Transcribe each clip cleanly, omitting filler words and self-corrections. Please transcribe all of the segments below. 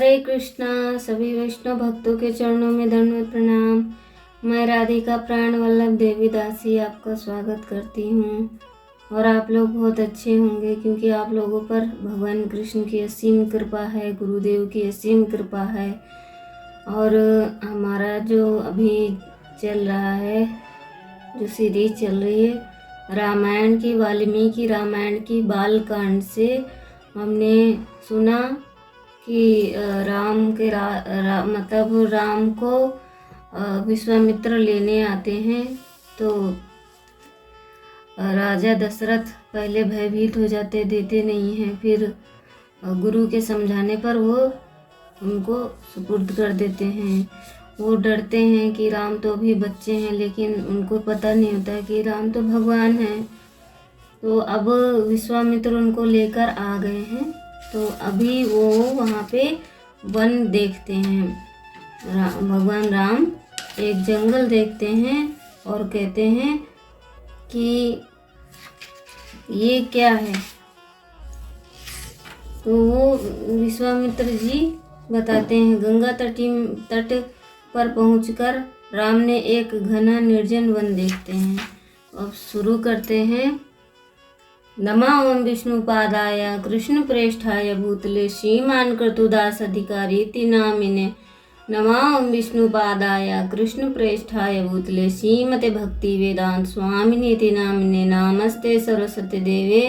हरे कृष्णा। सभी वैष्णव भक्तों के चरणों में दंडवत प्रणाम। मैं राधिका प्राण वल्लभ देवी दासी आपका स्वागत करती हूँ और आप लोग बहुत अच्छे होंगे क्योंकि आप लोगों पर भगवान कृष्ण की असीम कृपा है, गुरुदेव की असीम कृपा है। और हमारा जो अभी चल रहा है, जो सीरीज चल रही है रामायण की, वाल्मीकि रामायण की बाल कांड से हमने सुना कि राम के मतलब राम को विश्वामित्र लेने आते हैं तो राजा दशरथ पहले भयभीत हो जाते, देते नहीं हैं। फिर गुरु के समझाने पर वो उनको सुपुर्द कर देते हैं। वो डरते हैं कि राम तो अभी बच्चे हैं, लेकिन उनको पता नहीं होता कि राम तो भगवान हैं। तो अब विश्वामित्र उनको लेकर आ गए हैं। तो अभी वो वहाँ पे वन देखते हैं। भगवान राम एक जंगल देखते हैं और कहते हैं कि ये क्या है। तो वो विश्वामित्र जी बताते हैं, गंगा तट पर पहुंचकर राम ने एक घना निर्जन वन देखते हैं। अब शुरू करते हैं। नमः ओम विष्णुपादाय कृष्ण प्रेष्ठाय भूतले श्रीमान कृतुदास अधिकारी इति नामिने। नमः ओम विष्णुपादाय कृष्ण प्रेष्ठाय भूतले श्रीमते भक्ति वेदांत स्वामिने इति नामिने। नमस्ते सरस्वती देवे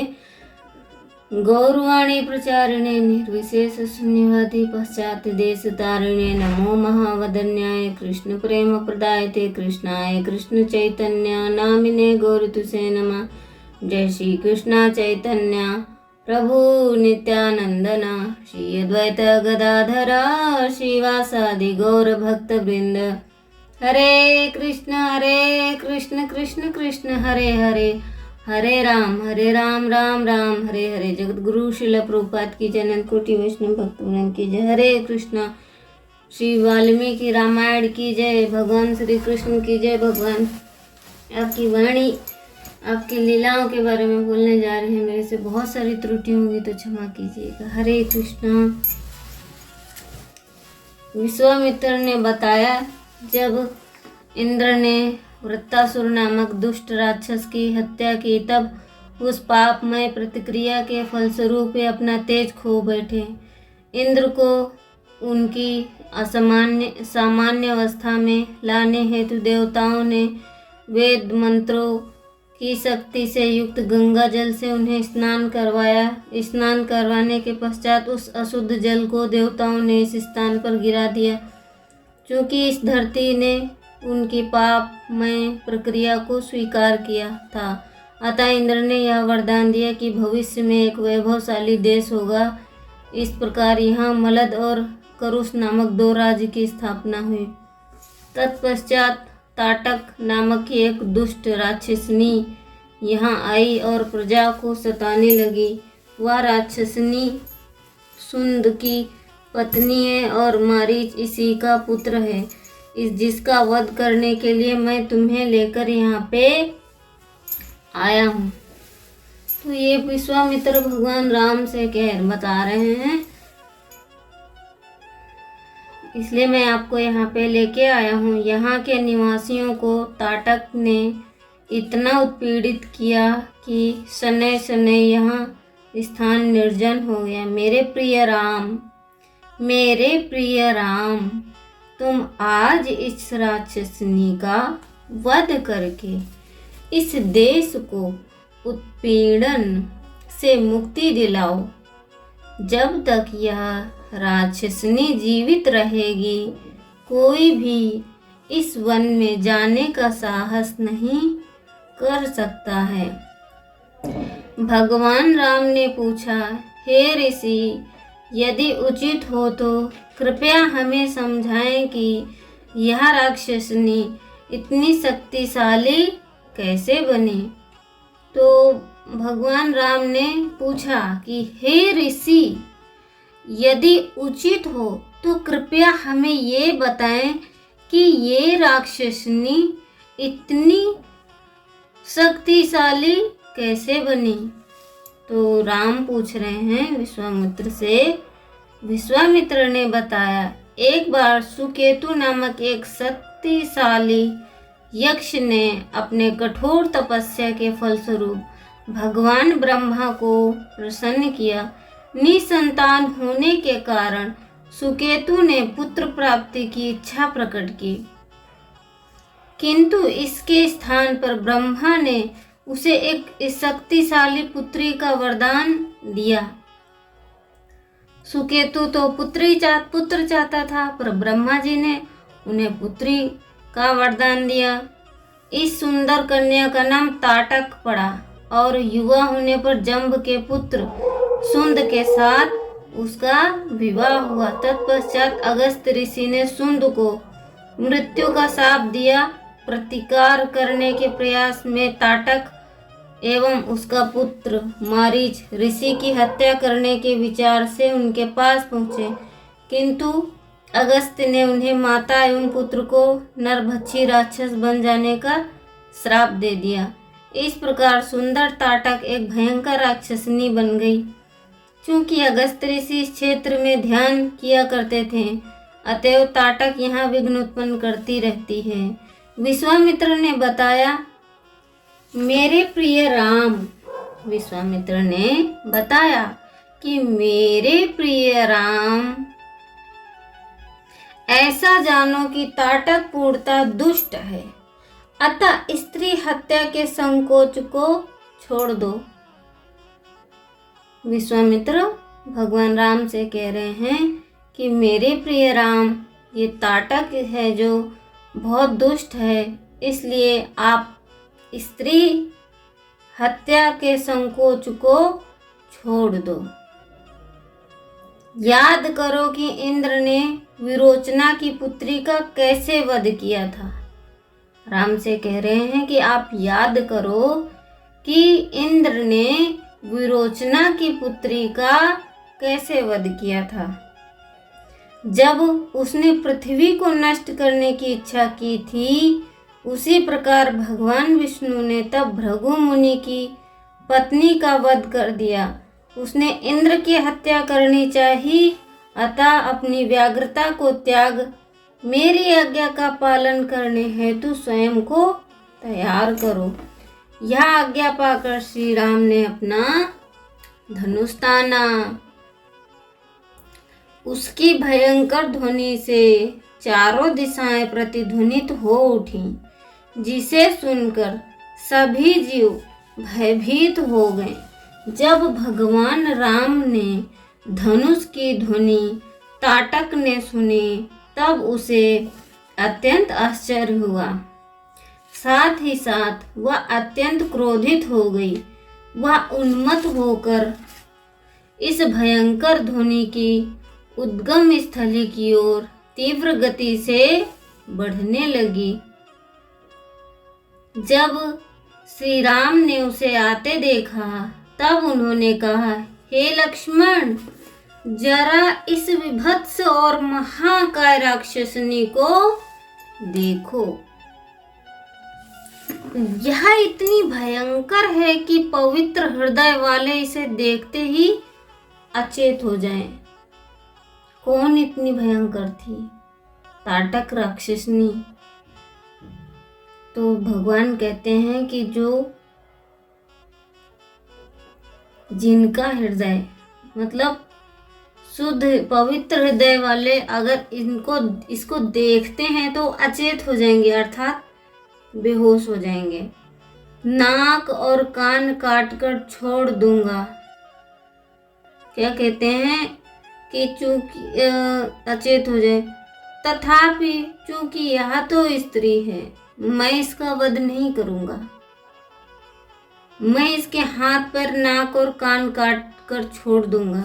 गौरवाणी प्रचारिणे निर्विशेष शून्यवादी पश्चात देश तारिणे। नमो महावदन्याय कृष्ण प्रेम प्रदायते कृष्णाय कृष्ण चैतन्य नामिने गौरतुसे नमः। जय श्री कृष्ण चैतन्य प्रभु नित्यानंदन श्री अद्वैत गदाधर श्रीवासादि गौर भक्त वृंद। हरे कृष्ण कृष्ण कृष्ण हरे हरे, हरे राम राम राम हरे हरे। जगत गुरु श्रील प्रभुपाद की जय, कोटि वैष्णव भक्त वृंद की जय। हरे कृष्ण। श्री वाल्मीकि रामायण की जय, भगवान श्री कृष्ण की जय। भगवान आपकी वाणी, आपकी लीलाओं के बारे में बोलने जा रहे हैं। मेरे से बहुत सारी त्रुटि होंगी तो क्षमा कीजिएगा। हरे कृष्णा। विश्वामित्र ने बताया, जब इंद्र ने वृत्तासुर नामक दुष्ट राक्षस की हत्या की तब उस पापमय प्रतिक्रिया के फलस्वरूप वे अपना तेज खो बैठे। इंद्र को उनकी सामान्य अवस्था में लाने हेतु देवताओं ने वेद मंत्रों की शक्ति से युक्त गंगा जल से उन्हें स्नान करवाया। स्नान करवाने के पश्चात उस अशुद्ध जल को देवताओं ने इस स्थान पर गिरा दिया। क्योंकि इस धरती ने उनकी पापमय प्रक्रिया को स्वीकार किया था, अतः इंद्र ने यह वरदान दिया कि भविष्य में एक वैभवशाली देश होगा। इस प्रकार यहाँ मलद और करुष नामक दो राज्य की स्थापना हुई। तत्पश्चात ताटक नामक की एक दुष्ट राक्षसनी यहाँ आई और प्रजा को सताने लगी। वह राक्षसनी सुंद की पत्नी है और मारीच इसी का पुत्र है। जिसका वध करने के लिए मैं तुम्हें लेकर यहाँ पे आया हूँ। तो ये विश्वामित्र भगवान राम से बता रहे हैं, इसलिए मैं आपको यहाँ पे लेके आया हूँ। यहाँ के निवासियों को ताटक ने इतना उत्पीड़ित किया कि शनै शनै यहाँ स्थान निर्जन हो गया। मेरे प्रिय राम, तुम आज इस राक्षसनी का वध करके इस देश को उत्पीड़न से मुक्ति दिलाओ। जब तक यह राक्षसनी जीवित रहेगी, कोई भी इस वन में जाने का साहस नहीं कर सकता है। भगवान राम ने पूछा, हे ऋषि, यदि उचित हो तो कृपया हमें समझाएं कि यह राक्षसनी इतनी शक्तिशाली कैसे बनी। तो भगवान राम ने पूछा कि हे ऋषि, यदि उचित हो तो कृपया हमें ये बताएं कि ये राक्षसनी इतनी शक्तिशाली कैसे बनी। तो राम पूछ रहे हैं विश्वामित्र से विश्वामित्र ने बताया, एक बार सुकेतु नामक एक शक्तिशाली यक्ष ने अपने कठोर तपस्या के फलस्वरूप भगवान ब्रह्मा को प्रसन्न किया। निसंतान होने के कारण सुकेतु ने पुत्र प्राप्ति की इच्छा प्रकट की, किंतु इसके स्थान पर ब्रह्मा ने उसे एक शक्तिशाली पुत्री का वरदान दिया। सुकेतु तो पुत्र चाहता था, पर ब्रह्मा जी ने उन्हें पुत्री का वरदान दिया। इस सुंदर कन्या का नाम ताटक पड़ा और युवा होने पर जंब के पुत्र सुंद के साथ उसका विवाह हुआ। तत्पश्चात अगस्त ऋषि ने सुंद को मृत्यु का शाप दिया। प्रतिकार करने के प्रयास में ताटक एवं उसका पुत्र मारीच ऋषि की हत्या करने के विचार से उनके पास पहुँचे, किंतु अगस्त ने उन्हें माता एवं पुत्र को नरभक्षी राक्षस बन जाने का श्राप दे दिया। इस प्रकार सुंदर ताटक एक भयंकर राक्षसनी बन गई। चूंकि अगस्त ऋषि इस क्षेत्र में ध्यान किया करते थे, अतएव ताटक यहाँ विघ्न उत्पन्न करती रहती है। विश्वामित्र ने बताया, मेरे प्रिय राम, विश्वामित्र ने बताया कि मेरे प्रिय राम, ऐसा जानो कि ताटक पूर्णतः दुष्ट है, अतः स्त्री हत्या के संकोच को छोड़ दो। विश्वामित्र भगवान राम से कह रहे हैं कि मेरे प्रिय राम, ये ताटक है जो बहुत दुष्ट है, इसलिए आप स्त्री हत्या के संकोच को छोड़ दो। याद करो कि इंद्र ने विरोचना की पुत्री का कैसे वध किया था। राम से कह रहे हैं कि आप याद करो कि इंद्र ने विरोचना की पुत्री का कैसे वध किया था। जब उसने पृथ्वी को नष्ट करने की इच्छा की थी, उसी प्रकार भगवान विष्णु ने तब भृगु मुनि की पत्नी का वध कर दिया। उसने इंद्र की हत्या करनी चाहिए, अतः अपनी व्याघ्रता को त्याग मेरी आज्ञा का पालन करने हेतु स्वयं को तैयार करो। यह आज्ञा पाकर श्री राम ने अपना धनुष ताना। उसकी भयंकर ध्वनि से चारों दिशाएं प्रतिध्वनित हो उठी, जिसे सुनकर सभी जीव भयभीत हो गए। जब भगवान राम ने धनुष की ध्वनि ताटक ने सुनी, तब उसे अत्यंत आश्चर्य हुआ। साथ ही साथ वह अत्यंत क्रोधित हो गई। वह उन्मत्त होकर इस भयंकर ध्वनि की उद्गम स्थली की ओर तीव्र गति से बढ़ने लगी। जब श्री राम ने उसे आते देखा, तब उन्होंने कहा, हे लक्ष्मण, जरा इस विभत्स और महाकाय राक्षसनी को देखो। यह इतनी भयंकर है कि पवित्र हृदय वाले इसे देखते ही अचेत हो जाएं। कौन इतनी भयंकर थी? ताटक राक्षसनी। तो भगवान कहते हैं कि जिनका हृदय मतलब शुद्ध पवित्र हृदय वाले अगर इसको देखते हैं तो अचेत हो जाएंगे, अर्थात बेहोश हो जाएंगे। नाक और कान काट कर छोड़ दूंगा। क्या कहते हैं कि चूंकि अचेत हो जाए, तथापि चूंकि यह तो स्त्री है, मैं इसका वध नहीं करूंगा। मैं इसके हाथ पर नाक और कान काट कर छोड़ दूंगा,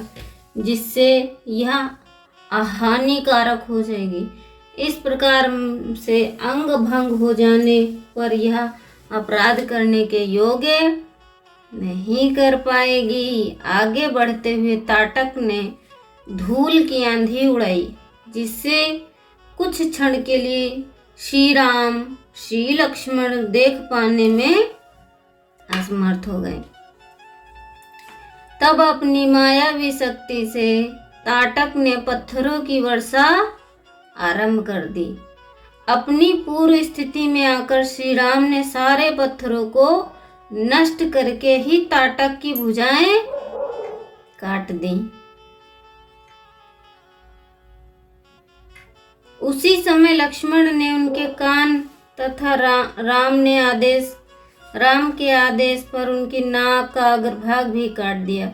जिससे यह हानिकारक हो जाएगी। इस प्रकार से अंग भंग हो जाने पर यह अपराध करने के योग्य नहीं कर पाएगी। आगे बढ़ते हुए ताटक ने धूल की आंधी उड़ाई, जिससे कुछ क्षण के लिए श्री राम श्री लक्ष्मण देख पाने में असमर्थ हो गए। तब अपनी मायावी शक्ति से ताटक ने पत्थरों की वर्षा आरंभ कर दी। अपनी पूर्व स्थिति में आकर श्री राम ने सारे पत्थरों को नष्ट करके ही ताटक की भुजाएं काट दी। उसी समय लक्ष्मण ने उनके कान तथा राम के आदेश पर उनकी नाक का अग्रभाग भी काट दिया,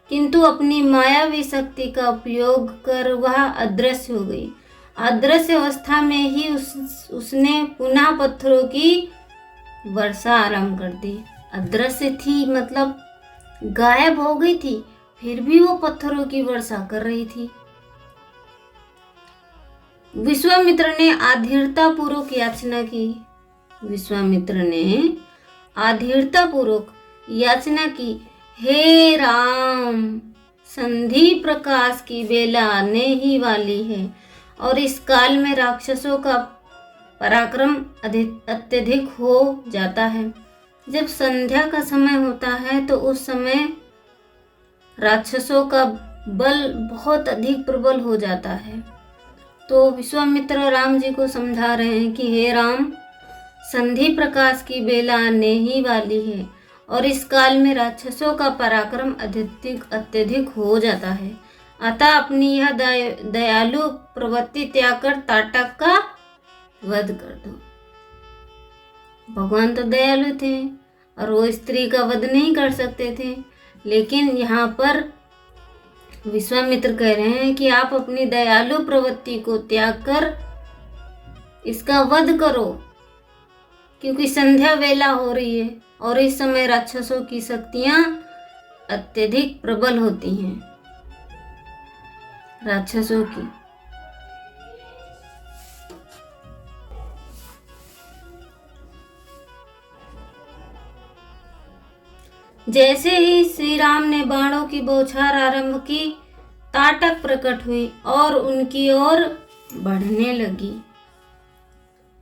किंतु अपनी मायावी शक्ति का उपयोग कर वह अदृश्य हो गई। अदृश्य अवस्था में ही उसने पुनः पत्थरों की वर्षा आरंभ कर दी। अदृश्य थी मतलब गायब हो गई थी, फिर भी वो पत्थरों की वर्षा कर रही थी। विश्वामित्र ने आधीरता पूर्वक याचना की। विश्वामित्र ने आधीरता पूर्वक याचना की, हे राम, संधि प्रकाश की बेला आने ही वाली है और इस काल में राक्षसों का पराक्रम अत्यधिक हो जाता है। जब संध्या का समय होता है तो उस समय राक्षसों का बल बहुत अधिक प्रबल हो जाता है। तो विश्वामित्र राम जी को समझा रहे हैं कि हे राम, संधि प्रकाश की बेला आने ही वाली है और इस काल में राक्षसों का पराक्रम अत्यधिक हो जाता है। अतः अपनी यह दयालु प्रवृत्ति त्याग कर ताटक का वध कर दो। भगवान तो दयालु थे और वो स्त्री का वध नहीं कर सकते थे, लेकिन यहाँ पर विश्वामित्र कह रहे हैं कि आप अपनी दयालु प्रवृत्ति को त्याग कर इसका वध करो, क्योंकि संध्या वेला हो रही है और इस समय राक्षसों की शक्तियां अत्यधिक प्रबल होती हैं। राक्षसों की जैसे ही श्री राम ने बाणों की बौछार आरंभ की, ताटक प्रकट हुई और उनकी ओर बढ़ने लगी।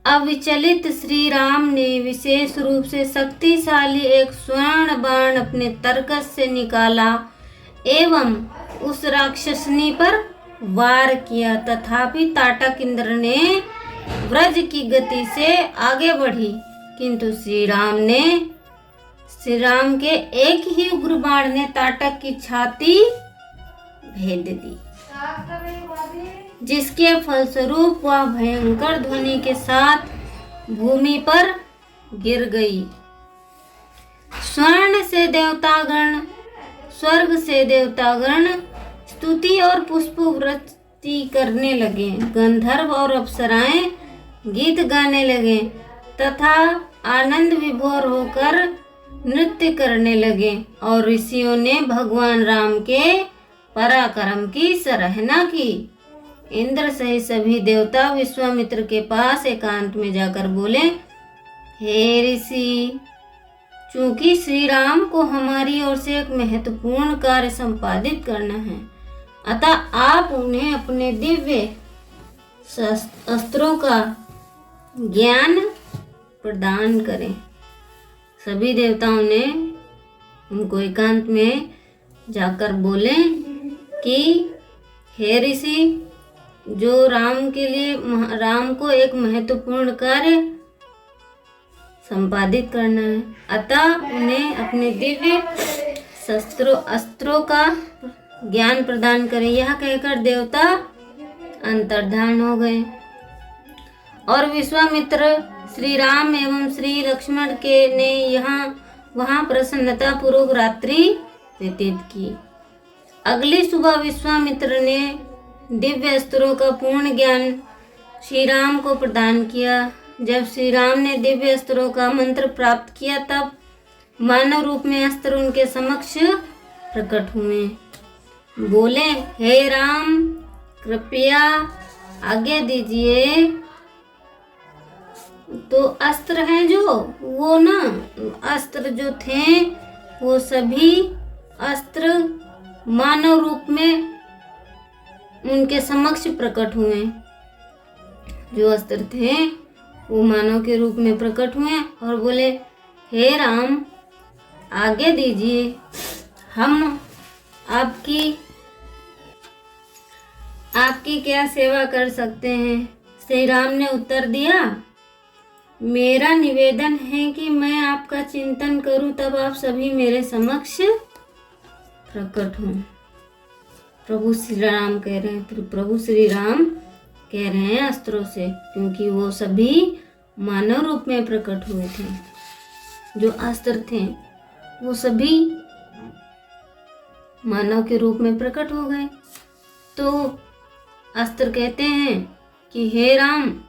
अविचलित श्री राम ने विशेष रूप से शक्तिशाली एक स्वर्ण बाण अपने तरकस से निकाला एवं उस राक्षसनी पर वार किया। तथापि ताटक इंद्र ने व्रज की गति से आगे बढ़ी, किंतु श्री राम के एक ही उग्र बाण ने ताटक की छाती भेद दी, जिसके फलस्वरूप वह भयंकर ध्वनि के साथ भूमि पर गिर गई। स्वर्ग से देवतागण स्तुति और पुष्पवृष्टि करने लगे। गंधर्व और अप्सराएं गीत गाने लगे तथा आनंद विभोर होकर नृत्य करने लगे और ऋषियों ने भगवान राम के पराक्रम की सराहना की। इंद्र सहित सभी देवता विश्वामित्र के पास एकांत में जाकर बोले, हे ऋषि, चूंकि श्री राम को हमारी ओर से एक महत्वपूर्ण कार्य संपादित करना है, अतः आप उन्हें अपने दिव्य अस्त्रों का ज्ञान प्रदान करें। सभी देवताओं ने उनको एकांत में जाकर बोले कि हे ऋषि, जो राम को एक महत्वपूर्ण कार्य संपादित करना है, अतः उन्हें अपने दिव्य अस्त्रों का ज्ञान प्रदान करें। यह कहकर देवता अंतर्धान हो गए और विश्वामित्र श्री राम एवं श्री लक्ष्मण ने वहां प्रसन्नता पूर्वक रात्रि व्यतीत की। अगली सुबह विश्वामित्र ने दिव्य अस्त्रों का पूर्ण ज्ञान श्री राम को प्रदान किया। जब श्री राम ने दिव्य अस्त्रों का मंत्र प्राप्त किया, तब मानव रूप में अस्त्र उनके समक्ष प्रकट हुए। बोले, हे राम, कृपया आज्ञा दीजिए। तो अस्त्र हैं जो वो ना अस्त्र जो थे वो सभी अस्त्र मानव रूप में उनके समक्ष प्रकट हुए। जो अस्त्र थे वो मानव के रूप में प्रकट हुए और बोले, हे राम, आज्ञा दीजिए, हम आपकी क्या सेवा कर सकते हैं? श्री राम ने उत्तर दिया, मेरा निवेदन है कि मैं आपका चिंतन करूं, तब आप सभी मेरे समक्ष प्रकट हों। प्रभु श्री राम कह रहे हैं, प्रभु श्री राम कह रहे हैं अस्त्रों से, क्योंकि वो सभी मानव रूप में प्रकट हुए थे। जो अस्त्र थे वो सभी मानव के रूप में प्रकट हो गए। तो अस्त्र कहते हैं कि हे राम,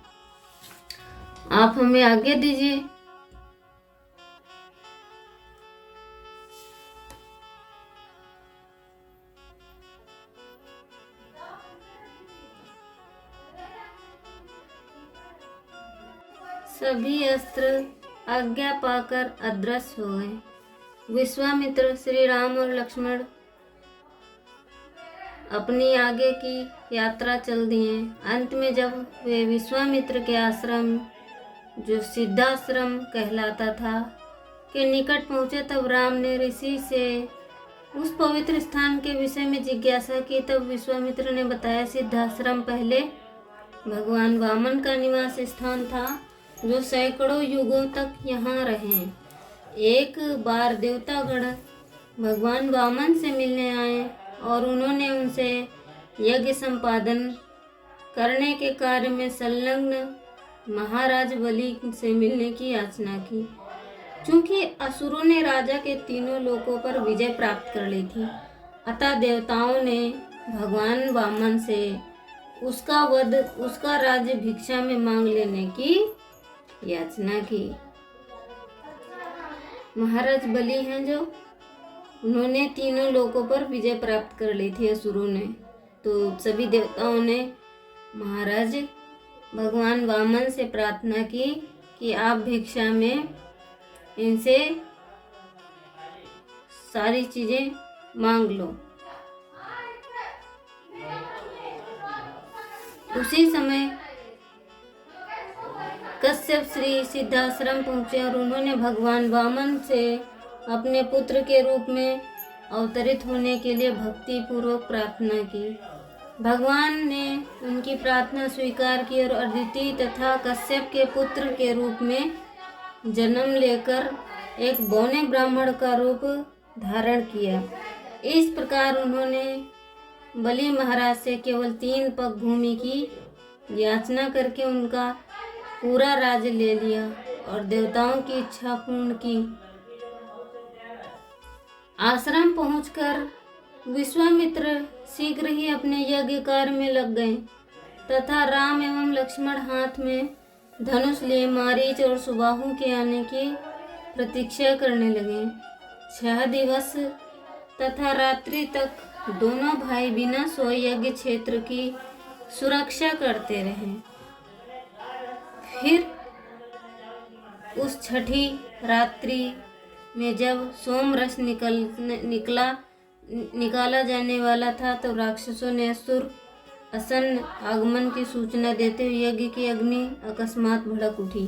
आप हमें आज्ञा दीजिए। सभी अस्त्र आज्ञा पाकर अदृश्य हो गए। विश्वामित्र, श्री राम और लक्ष्मण अपनी आगे की यात्रा चल दिए। अंत में जब वे विश्वामित्र के आश्रम, जो सिद्धाश्रम कहलाता था, के निकट पहुंचे, तब राम ने ऋषि से उस पवित्र स्थान के विषय में जिज्ञासा की। तब विश्वामित्र ने बताया, सिद्धाश्रम पहले भगवान वामन का निवास स्थान था, जो सैकड़ों युगों तक यहाँ रहे। एक बार देवतागण भगवान वामन से मिलने आए और उन्होंने उनसे यज्ञ संपादन करने के कार्य में संलग्न महाराज बलि से मिलने की याचना की। चूंकि असुरों ने राजा के तीनों लोकों पर विजय प्राप्त कर ली थी, अतः देवताओं ने भगवान वामन से उसका वध, उसका राज्य भिक्षा में मांग लेने की याचना की। महाराज बलि हैं जो, उन्होंने तीनों लोकों पर विजय प्राप्त कर ली थी असुरों ने। तो सभी देवताओं ने महाराज भगवान वामन से प्रार्थना की कि आप भिक्षा में इनसे सारी चीजें मांग लो। उसी समय कश्यप श्री सिद्धाश्रम पहुंचे और उन्होंने भगवान वामन से अपने पुत्र के रूप में अवतरित होने के लिए भक्ति पूर्वक प्रार्थना की। भगवान ने उनकी प्रार्थना स्वीकार की और अदिति तथा कश्यप के पुत्र के रूप में जन्म लेकर एक बौने ब्राह्मण का रूप धारण किया। इस प्रकार उन्होंने बलि महाराज से केवल 3 पग भूमि की याचना करके उनका पूरा राज्य ले लिया और देवताओं की इच्छा पूर्ण की। आश्रम पहुंचकर विश्वामित्र शीघ्र ही अपने यज्ञ कार्य में लग गए तथा राम एवं लक्ष्मण हाथ में धनुष लिए मारीच और सुबाहु के आने की प्रतीक्षा करने लगे। 6 दिवस तथा रात्रि तक दोनों भाई बिना सोए यज्ञ क्षेत्र की सुरक्षा करते रहे। फिर उस छठी रात्रि में जब सोम रस निकाला जाने वाला था, तो राक्षसों ने असुर आसन्न आगमन की सूचना देते हुए यज्ञ की अग्नि अकस्मात भड़क उठी।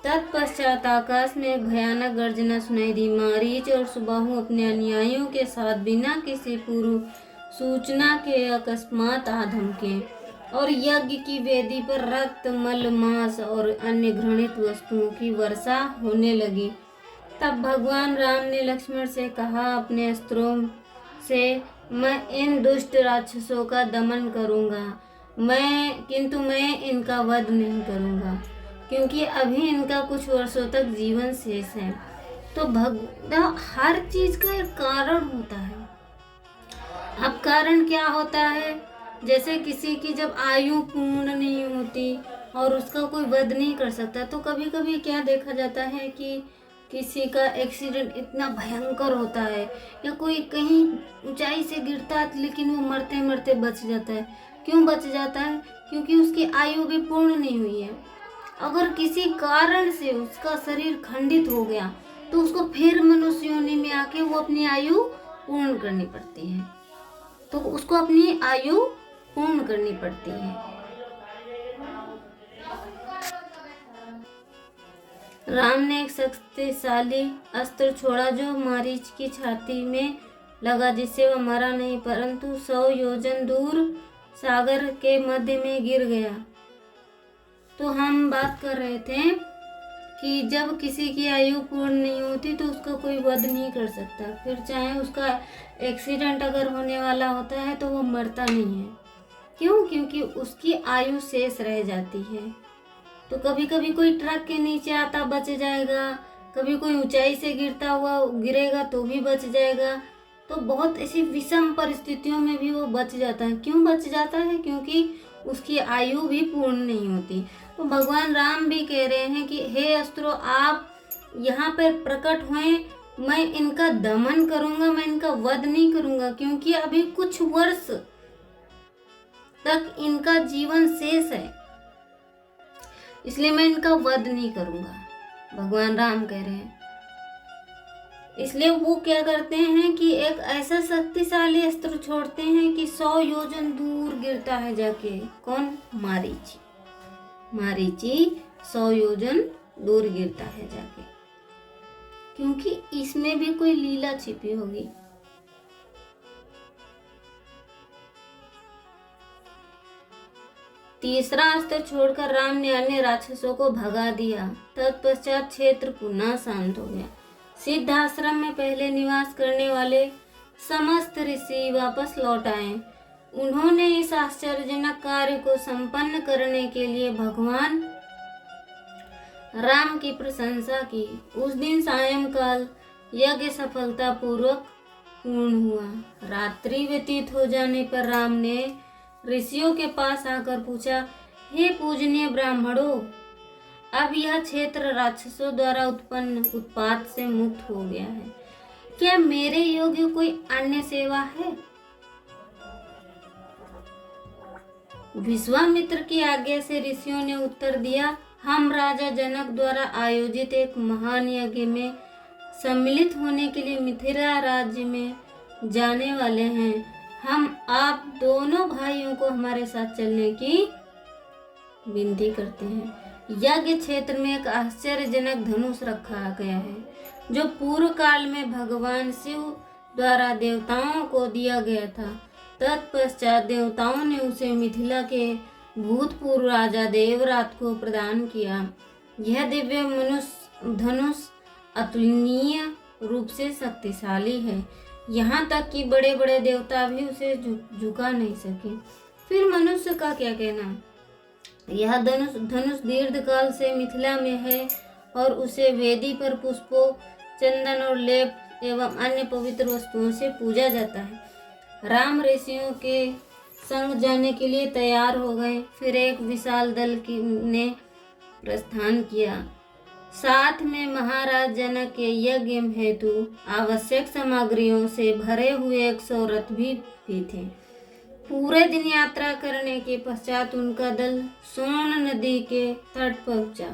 तत्पश्चात आकाश में एक भयानक गर्जना सुनाई दी। मारीच और सुबाहु अपने अनुयायियों के साथ बिना किसी पूर्व सूचना के अकस्मात आ धमके और यज्ञ की वेदी पर रक्त, मल, मांस और अन्य घृणित वस्तुओं की वर्षा होने लगी। तब भगवान राम ने लक्ष्मण से कहा, अपने अस्त्रों से मैं इन दुष्ट राक्षसों का दमन करूंगा, किंतु मैं इनका वध नहीं करूंगा, क्योंकि अभी इनका कुछ वर्षों तक जीवन शेष है। तो हर चीज का एक कारण होता है। अब कारण क्या होता है? जैसे किसी की जब आयु पूर्ण नहीं होती और उसका कोई वध नहीं कर सकता, तो कभी कभी क्या देखा जाता है कि किसी का एक्सीडेंट इतना भयंकर होता है या कोई कहीं ऊंचाई से गिरता है लेकिन वो मरते मरते बच जाता है। क्यों बच जाता है? क्योंकि उसकी आयु भी पूर्ण नहीं हुई है। अगर किसी कारण से उसका शरीर खंडित हो गया तो उसको फिर मनुष्य योनि में आके वो अपनी आयु पूर्ण करनी पड़ती है। तो उसको अपनी आयु पूर्ण करनी पड़ती है। राम ने एक शक्तिशाली अस्त्र छोड़ा जो मारीच की छाती में लगा, जिससे वह मरा नहीं, परंतु 100 योजन दूर सागर के मध्य में गिर गया। तो हम बात कर रहे थे कि जब किसी की आयु पूर्ण नहीं होती तो उसका कोई वध नहीं कर सकता, फिर चाहे उसका एक्सीडेंट अगर होने वाला होता है तो वो मरता नहीं है। क्यों? क्योंकि उसकी आयु शेष रह जाती है। तो कभी कभी कोई ट्रक के नीचे आता बच जाएगा, कभी कोई ऊंचाई से गिरता हुआ गिरेगा तो भी बच जाएगा। तो बहुत ऐसी विषम परिस्थितियों में भी वो बच जाता है। क्यों बच जाता है? क्योंकि उसकी आयु भी पूर्ण नहीं होती। तो भगवान राम भी कह रहे हैं कि हे अस्त्रों, आप यहाँ पर प्रकट हुए, मैं इनका दमन करूंगा, मैं इनका वध नहीं करूंगा, क्योंकि अभी कुछ वर्ष तक इनका जीवन शेष है, इसलिए मैं इनका वध नहीं करूंगा, भगवान राम कह रहे हैं। इसलिए वो क्या करते हैं कि एक ऐसा शक्तिशाली अस्त्र छोड़ते हैं कि 100 योजन दूर गिरता है जाके। कौन? मारीची। मारीची 100 योजन दूर गिरता है जाके, क्योंकि इसमें भी कोई लीला छिपी होगी। तीसरा अस्त्र छोड़कर राम ने अन्य राक्षसों को भगा दिया। तत्पश्चात क्षेत्र पुनः शांत हो गया। सिद्ध आश्रम में पहले निवास करने वाले समस्त ऋषि वापस लौट आए। उन्होंने इस आश्चर्यजनक कार्य को संपन्न करने के लिए भगवान राम की प्रशंसा की। उस दिन सायंकाल यज्ञ सफलतापूर्वक पूर्ण हुआ। रात्रि व्यतीत हो जाने पर राम ने ऋषियों के पास आकर पूछा, हे पूजनीय ब्राह्मणों, अब यह क्षेत्र राक्षसों द्वारा उत्पन्न उत्पात से मुक्त हो गया है। क्या मेरे योग्य कोई अन्य सेवा है? विश्वामित्र की आज्ञा से ऋषियों ने उत्तर दिया, हम राजा जनक द्वारा आयोजित एक महान यज्ञ में सम्मिलित होने के लिए मिथिला राज्य में जाने वाले हैं। हम आप दोनों भाइयों को हमारे साथ चलने की विनती करते हैं। यज्ञ क्षेत्र में एक आश्चर्यजनक धनुष रखा गया है, जो पूर्व काल में भगवान शिव द्वारा देवताओं को दिया गया था। तत्पश्चात देवताओं ने उसे मिथिला के भूतपूर्व राजा देवरात को प्रदान किया। यह दिव्य मनुष्य धनुष अतुलनीय रूप से शक्तिशाली है, यहाँ तक कि बड़े बड़े देवता भी उसे झुका नहीं सके। फिर मनुष्य का क्या कहना? यह धनुष दीर्घ काल से मिथिला में है और उसे वेदी पर पुष्पों, चंदन और लेप एवं अन्य पवित्र वस्तुओं से पूजा जाता है। राम ऋषियों के संग जाने के लिए तैयार हो गए। फिर एक विशाल दल ने प्रस्थान किया। साथ में महाराज जनक के यज्ञ हेतु आवश्यक सामग्रियों से भरे हुए 100 रथ भी थे। पूरे दिन यात्रा करने के पश्चात उनका दल सोन नदी के तट पहुंचा,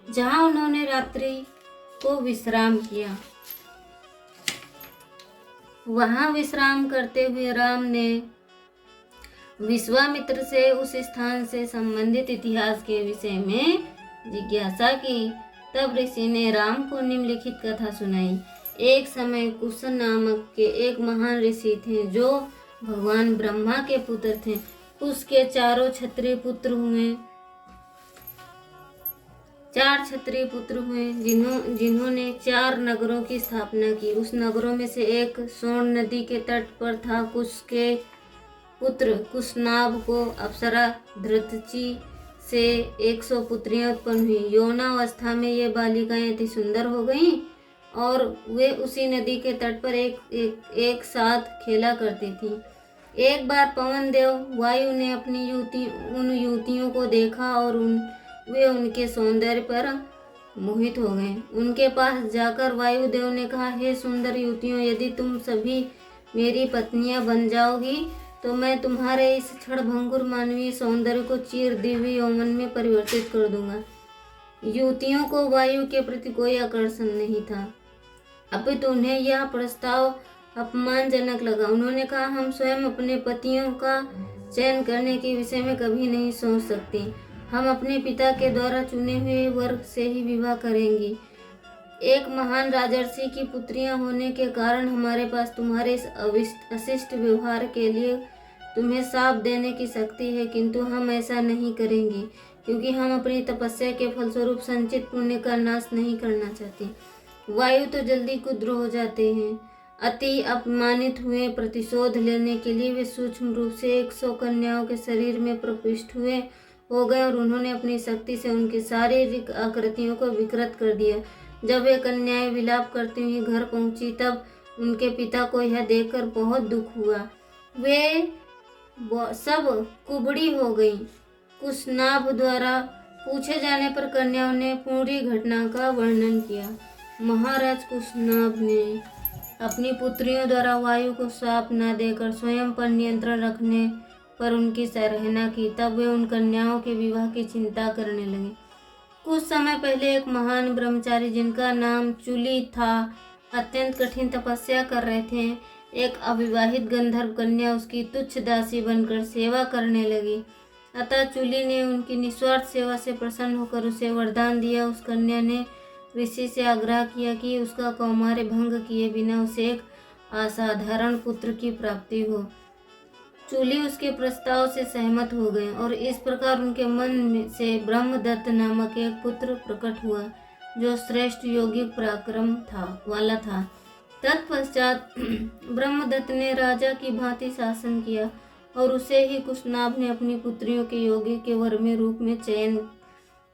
जहां उन्होंने रात्रि को विश्राम किया। वहां विश्राम करते हुए राम ने विश्वामित्र से उस स्थान से संबंधित इतिहास के विषय में जिज्ञासा की। तब ऋषि ने राम को निम्नलिखित कथा सुनाई। एक समय कुशन नामक के एक महान ऋषि थे, जो भगवान ब्रह्मा के पुत्र थे। उसके चार क्षत्रिय पुत्र हुए जिन्होंने 4 नगरों की स्थापना की। उस नगरों में से एक सोन नदी के तट पर था। कुश के पुत्र कुशनाभ को अप्सरा धृतची से 100 पुत्रियां उत्पन्न हुई। यौनावस्था में ये बालिकाएं अति सुंदर हो गईं और वे उसी नदी के तट पर एक साथ खेला करती थीं। एक बार पवन देव वायु ने अपनी उन युवतियों को देखा और वे उनके सौंदर्य पर मोहित हो गए। उनके पास जाकर वायुदेव ने कहा, हे सुंदर युवतियों, यदि तुम सभी मेरी पत्नियां बन जाओगी तो मैं तुम्हारे इस क्षणभंगुर मानवीय सौंदर्य को चीर दिव्य यौवन में परिवर्तित कर दूंगा। युवतियों को वायु के प्रति कोई आकर्षण नहीं था, अपितु उन्हें यह प्रस्ताव अपमानजनक लगा। उन्होंने कहा, हम स्वयं अपने पतियों का चयन करने के विषय में कभी नहीं सोच सकती। हम अपने पिता के द्वारा चुने हुए वर्ग से ही विवाह करेंगी। एक महान राजर्षि की पुत्रियां होने के कारण हमारे पास तुम्हारे इस अशिष्ट व्यवहार के लिए तुम्हें शाप देने की शक्ति है, किंतु हम ऐसा नहीं करेंगे, क्योंकि हम अपनी तपस्या के फलस्वरूप संचित पुण्य का नाश नहीं करना चाहते। वायु तो जल्दी कुद्र हो जाते हैं। अति अपमानित हुए। प्रतिशोध लेने के लिए वे सूक्ष्म रूप से 100 कन्याओं के शरीर में प्रविष्ट हो गए और उन्होंने अपनी शक्ति से उनकी शारीरिक आकृतियों को विकृत कर दिया। जब वे कन्याएं विलाप करती हुई घर पहुंची, तब उनके पिता को यह देखकर बहुत दुख हुआ। वे सब कुबड़ी हो गईं। कुशनाभ द्वारा पूछे जाने पर कन्याओं ने पूरी घटना का वर्णन किया। महाराज कुशनाभ ने अपनी पुत्रियों द्वारा वायु को श्राप न देकर स्वयं पर नियंत्रण रखने पर उनकी सराहना की। तब वे उन कन्याओं के विवाह की चिंता करने लगे। कुछ समय पहले एक महान ब्रह्मचारी, जिनका नाम चुली था, अत्यंत कठिन तपस्या कर रहे थे। एक अविवाहित गंधर्व कन्या उसकी तुच्छ दासी बनकर सेवा करने लगी। अतः चुली ने उनकी निस्वार्थ सेवा से प्रसन्न होकर उसे वरदान दिया। उस कन्या ने ऋषि से आग्रह किया कि उसका कौमार्य भंग किए बिना उसे एक असाधारण पुत्र की प्राप्ति हो। चूली उसके प्रस्ताव से सहमत हो गए और इस प्रकार उनके मन से ब्रह्मदत्त नामक एक पुत्र प्रकट हुआ, जो श्रेष्ठ यौगिक पराक्रम वाला था। तत्पश्चात ब्रह्मदत्त ने राजा की भांति शासन किया और उसे ही कुशनाभ ने अपनी पुत्रियों के यौगिक के वर में रूप में चयन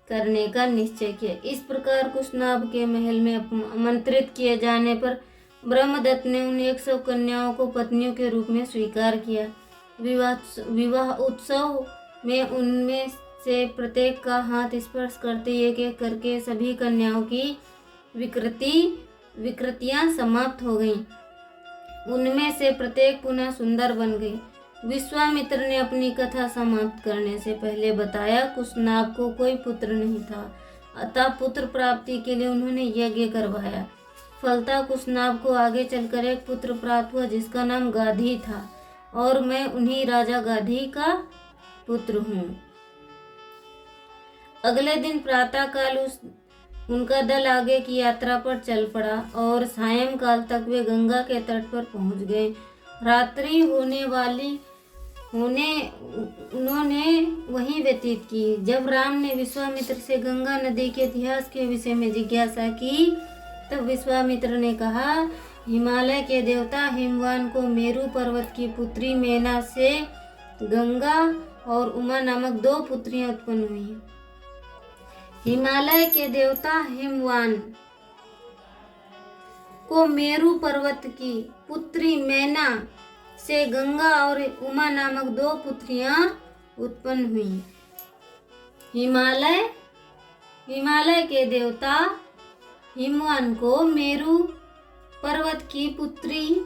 करने का निश्चय किया। इस प्रकार कुशनाभ के महल में आमंत्रित किए जाने पर ब्रह्मदत्त ने उन 100 कन्याओं को पत्नियों के रूप में स्वीकार किया। विवाह उत्सव में उनमें से प्रत्येक का हाथ स्पर्श करते एक एक करके सभी कन्याओं की विकृतियां समाप्त हो गईं। उनमें से प्रत्येक पुनः सुंदर बन गई। विश्वामित्र ने अपनी कथा समाप्त करने से पहले बताया, कुशनाभ को कोई पुत्र नहीं था, अतः पुत्र प्राप्ति के लिए उन्होंने यज्ञ करवाया। फलतः कुशनाभ को आगे चलकर एक पुत्र प्राप्त हुआ, जिसका नाम गाधी था, और मैं उन्हीं राजा गाधी का पुत्र हूँ। अगले दिन प्रातःकाल उनका दल आगे की यात्रा पर चल पड़ा और सायंकाल तक वे गंगा के तट पर पहुंच गए। रात्रि उन्होंने वहीं व्यतीत की। जब राम ने विश्वामित्र से गंगा नदी के इतिहास के विषय में जिज्ञासा की, तब विश्वामित्र ने कहा, हिमालय के देवता हिमवान को मेरु पर्वत की पुत्री मेना से गंगा और उमा नामक 2 पुत्रियां उत्पन्न हुई। हिमालय के देवता हिमवान को मेरु पर्वत की पुत्री मैना से गंगा और उमा नामक 2 पुत्रियां उत्पन्न हुई। हिमालय के देवता हिमवान को मेरु पर्वत की पुत्री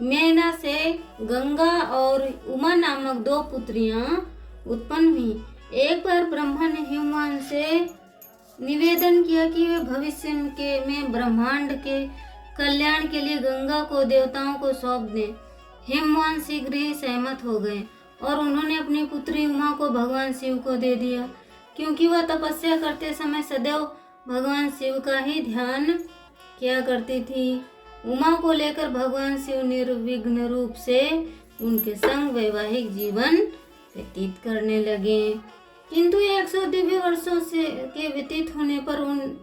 मैना से गंगा और उमा नामक 2 पुत्रियां उत्पन्न हुई। एक बार ब्रह्मा ने हिमवान से निवेदन किया कि वे भविष्य में ब्रह्मांड के कल्याण के लिए गंगा को देवताओं को सौंप दें। हिमवान शीघ्र ही सहमत हो गए और उन्होंने अपनी पुत्री उमा को भगवान शिव को दे दिया। क्योंकि वह तपस्या करते समय सदैव भगवान शिव का ही ध्यान किया करती थी। उमा को लेकर भगवान शिव निर्विघ्न रूप से उनके संग वैवाहिक जीवन व्यतीत करने लगे। किंतु 100 दिव्य वर्षों के व्यतीत होने पर उन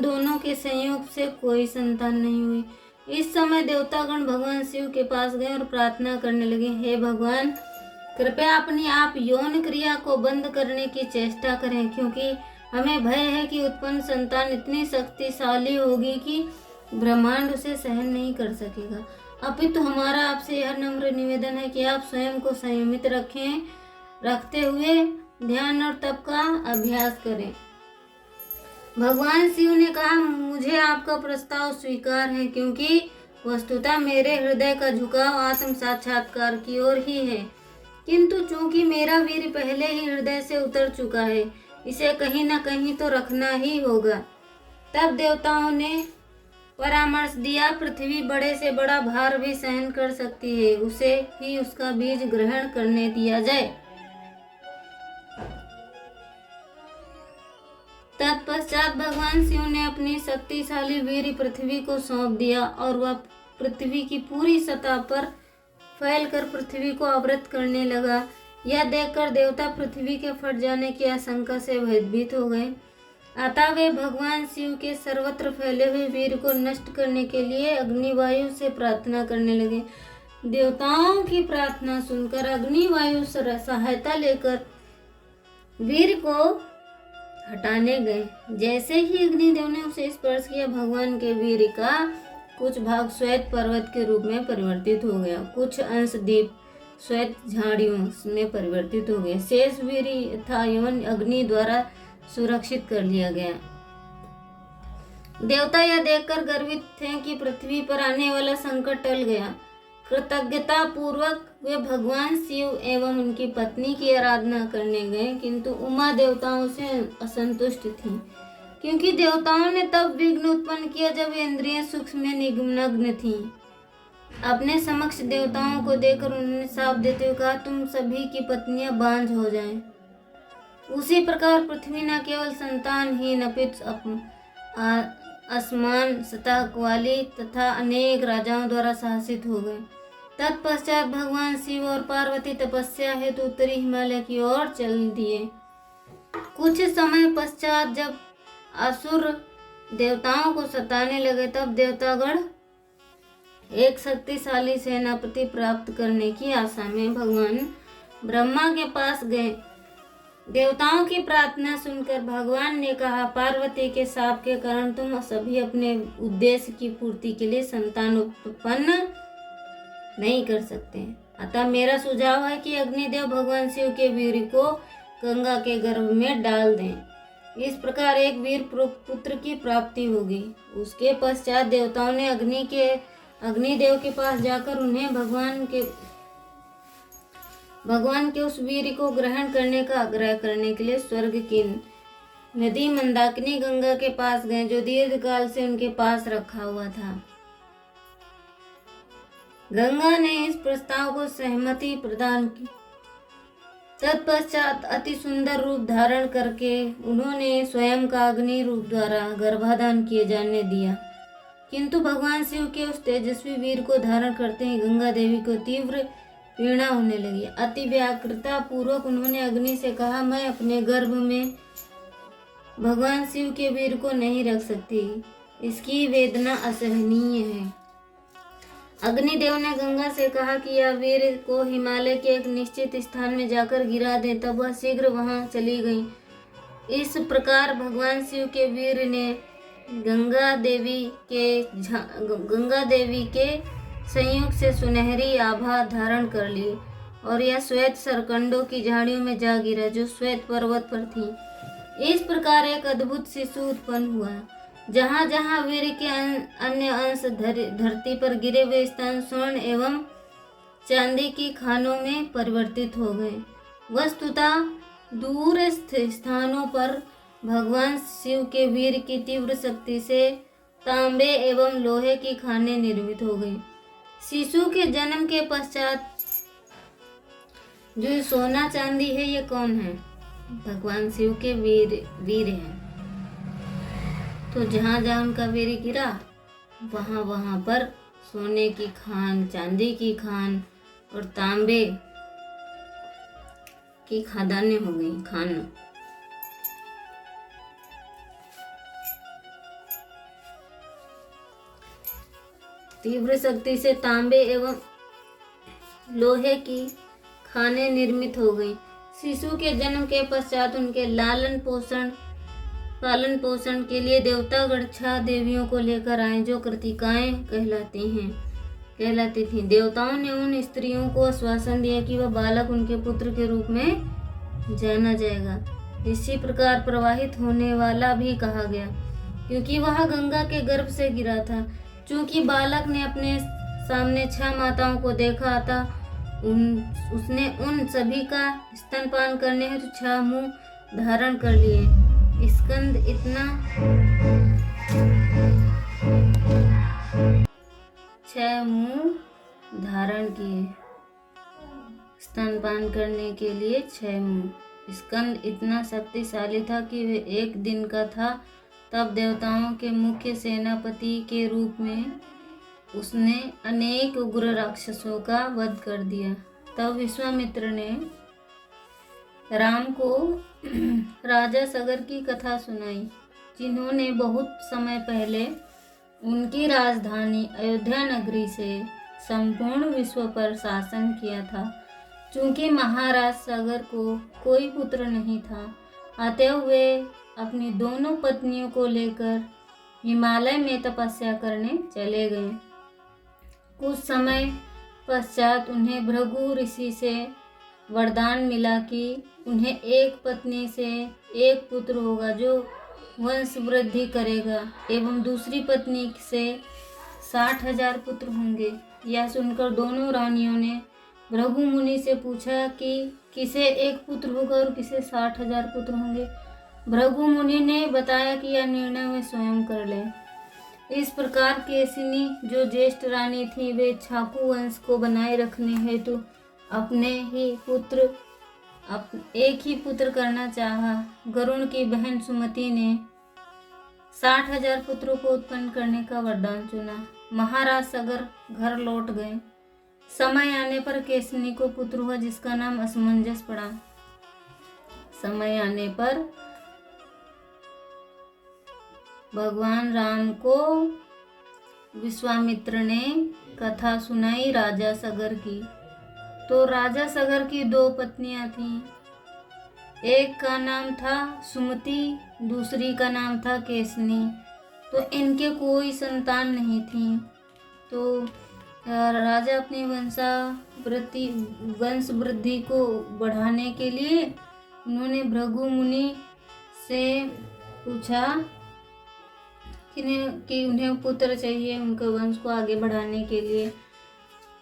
दोनों के संयोग से कोई संतान नहीं हुई। इस समय देवतागण भगवान शिव के पास गए और प्रार्थना करने लगे, हे भगवान, कृपया अपनी आप यौन क्रिया को बंद करने की चेष्टा करें, क्योंकि हमें भय है कि उत्पन्न संतान इतनी शक्तिशाली होगी कि ब्रह्मांड उसे सहन नहीं कर सकेगा। अपितु हमारा आपसे यह नम्र निवेदन है कि आप स्वयं को संयमित रखते हुए ध्यान और तप का अभ्यास करें। भगवान शिव ने कहा, मुझे आपका प्रस्ताव स्वीकार है, क्योंकि वस्तुतः मेरे हृदय का झुकाव आत्म साक्षात्कार की ओर ही है। किंतु चूंकि मेरा वीर पहले ही हृदय से उतर चुका है, इसे कहीं न कहीं तो रखना ही होगा। तब देवताओं ने परामर्श दिया, पृथ्वी बड़े से बड़ा भार भी सहन कर सकती है, उसे ही उसका बीज ग्रहण करने दिया जाए। तत्पश्चात भगवान शिव ने अपनी शक्तिशाली वीर पृथ्वी को सौंप दिया और वह पृथ्वी की पूरी सतह पर फैलकर पृथ्वी को आवृत करने लगा। यह देखकर देवता पृथ्वी के फट जाने की आशंका से भयभीत हो गए। अतः वे भगवान शिव के सर्वत्र फैले हुए वीर को नष्ट करने के लिए अग्निवायु से प्रार्थना करने लगे। देवताओं की प्रार्थना सुनकर अग्निवायु सहायता लेकर वीर को हटाने गए। जैसे ही अग्निदेव ने उसे स्पर्श किया, भगवान के वीर का कुछ भाग श्वेत पर्वत के रूप में परिवर्तित हो गया, कुछ अंश दीप श्वेत झाड़ियों में परिवर्तित हो गए। शेष वीर था यवन अग्नि द्वारा सुरक्षित कर लिया गया। देवता यह देखकर गर्वित थे कि पृथ्वी पर आने वाला संकट टल गया। कृतज्ञता पूर्वक वे भगवान शिव एवं उनकी पत्नी की आराधना करने गए, किंतु उमा देवताओं से असंतुष्ट थी, क्योंकि देवताओं ने तब विघ्न उत्पन्न किया जब इंद्रियां सुख में निमग्न थीं। अपने समक्ष देवताओं को देखकर उन्होंने शाप देते हुए कहा, तुम सभी की पत्नियां बांझ हो जाएं। उसी प्रकार पृथ्वी न केवल संतानहीन अपितु आसमान सतह वाली तथा अनेक राजाओं द्वारा शासित हो गए। तत्पश्चात भगवान शिव और पार्वती तपस्या हेतु उत्तरी हिमालय की ओर चल दिए। कुछ समय पश्चात जब असुर देवताओं को सताने लगे, तब देवतागण एक शक्तिशाली सेनापति प्राप्त करने की आशा में भगवान ब्रह्मा के पास गए। देवताओं की प्रार्थना सुनकर भगवान ने कहा, पार्वती के शाप के कारण तुम सभी अपने उद्देश्य की पूर्ति के लिए संतान उत्पन्न नहीं कर सकते। अतः मेरा सुझाव है कि अग्निदेव भगवान शिव के वीर को गंगा के गर्भ में डाल दें। इस प्रकार एक वीर पुत्र की प्राप्ति होगी। उसके पश्चात देवताओं ने अग्निदेव के पास जाकर उन्हें भगवान के उस वीर को ग्रहण करने का आग्रह करने के लिए स्वर्ग की नदी मंदाकिनी गंगा के पास गए, जो दीर्घ काल से उनके पास रखा हुआ था। गंगा ने इस प्रस्ताव को सहमति प्रदान की। तत्पश्चात अति सुंदर रूप धारण करके उन्होंने स्वयं का अग्नि रूप द्वारा गर्भाधान किए जाने दिया, किंतु भगवान शिव के उस तेजस्वी वीर को धारण करते ही गंगा देवी को तीव्र पीड़ा होने लगी। अति व्याकुलता पूर्वक उन्होंने अग्नि से कहा, मैं अपने गर्भ में भगवान शिव के वीर को नहीं रख सकती, इसकी वेदना असहनीय है। अग्निदेव ने गंगा से कहा कि यह वीर को हिमालय के एक निश्चित स्थान में जाकर गिरा दे, तब वह शीघ्र वहां चली गई। इस प्रकार भगवान शिव के वीर ने गंगा देवी के संयोग से सुनहरी आभा धारण कर ली और यह श्वेत सरकंडों की झाड़ियों में जा गिरा, जो श्वेत पर्वत पर थी। इस प्रकार एक अद्भुत शिशु उत्पन्न हुआ। जहाँ जहाँ वीर के अन्य अंश धरती पर गिरे हुए स्थान स्वर्ण एवं चांदी की खानों में परिवर्तित हो गए। वस्तुतः दूरस्थ स्थानों पर भगवान शिव के वीर की तीव्र शक्ति से तांबे एवं लोहे की खानें निर्मित हो गई। शिशु के जन्म के पश्चात जो सोना चांदी है, ये कौन है? भगवान शिव के वीर हैं। तो जहाँ जहाँ उनका वीर गिरा, वहाँ वहाँ पर सोने की खान, चांदी की खान और तांबे की खदानें हो गई। खान तीव्र शक्ति से तांबे एवं लोहे की खानें निर्मित हो गई। शिशु के जन्म के पश्चात उनके पालन पोषण के लिए देवतागण 6 देवियों को लेकर आए, जो कृतिकाएं कहलाती थीं। देवताओं ने उन स्त्रियों को आश्वासन दिया कि वह बालक उनके पुत्र के रूप में जाना जाएगा। इसी प्रकार प्रवाहित होने वाला भी कहा गया, क्योंकि वह गंगा के गर्भ से गिरा था। चूंकि बालक ने अपने सामने 6 माताओं को देखा था, उसने उन सभी का स्तनपान करने हेतु 6 मुंह धारण कर लिए। स्कंद इतना 6 मुंह धारण किए, स्तनपान करने के लिए 6 मुंह। स्कंद इतना शक्तिशाली था कि वे एक दिन का था तब देवताओं के मुख्य सेनापति के रूप में उसने अनेक उग्र राक्षसों का वध कर दिया। तब विश्वामित्र ने राम को राजा सगर की कथा सुनाई, जिन्होंने बहुत समय पहले उनकी राजधानी अयोध्या नगरी से संपूर्ण विश्व पर शासन किया था। चूंकि महाराज सगर को कोई पुत्र नहीं था, अतः वे अपनी दोनों पत्नियों को लेकर हिमालय में तपस्या करने चले गए। कुछ समय पश्चात उन्हें भृगु ऋषि से वरदान मिला कि उन्हें एक पत्नी से एक पुत्र होगा जो वंश वृद्धि करेगा, एवं दूसरी पत्नी से 60,000 पुत्र होंगे। यह सुनकर दोनों रानियों ने भृगु मुनि से पूछा कि किसे एक पुत्र होगा और किसे 60,000 पुत्र होंगे। भृगु मुनि ने बताया कि यह निर्णय वे स्वयं कर लें। इस प्रकार केसिनी जो ज्येष्ठ रानी थी, वे इक्ष्वाकु वंश को बनाए रखने हेतु एक ही पुत्र करना चाहा। गरुण की बहन सुमति ने 60,000 पुत्रों को उत्पन्न करने का वरदान चुना। महाराज सगर घर लौट गए। समय आने पर केसिनी को पुत्र हुआ, जिसका नाम असमंजस पड़ा। समय आने पर भगवान राम को विश्वामित्र ने कथा सुनाई राजा सगर की। तो राजा सगर की 2 पत्नियां थीं। एक का नाम था सुमति, दूसरी का नाम था केसनी। तो इनके कोई संतान नहीं थी। तो राजा अपनी वंश वृद्धि को बढ़ाने के लिए उन्होंने भृगु मुनि से पूछा कि उन्हें पुत्र चाहिए उनके वंश को आगे बढ़ाने के लिए।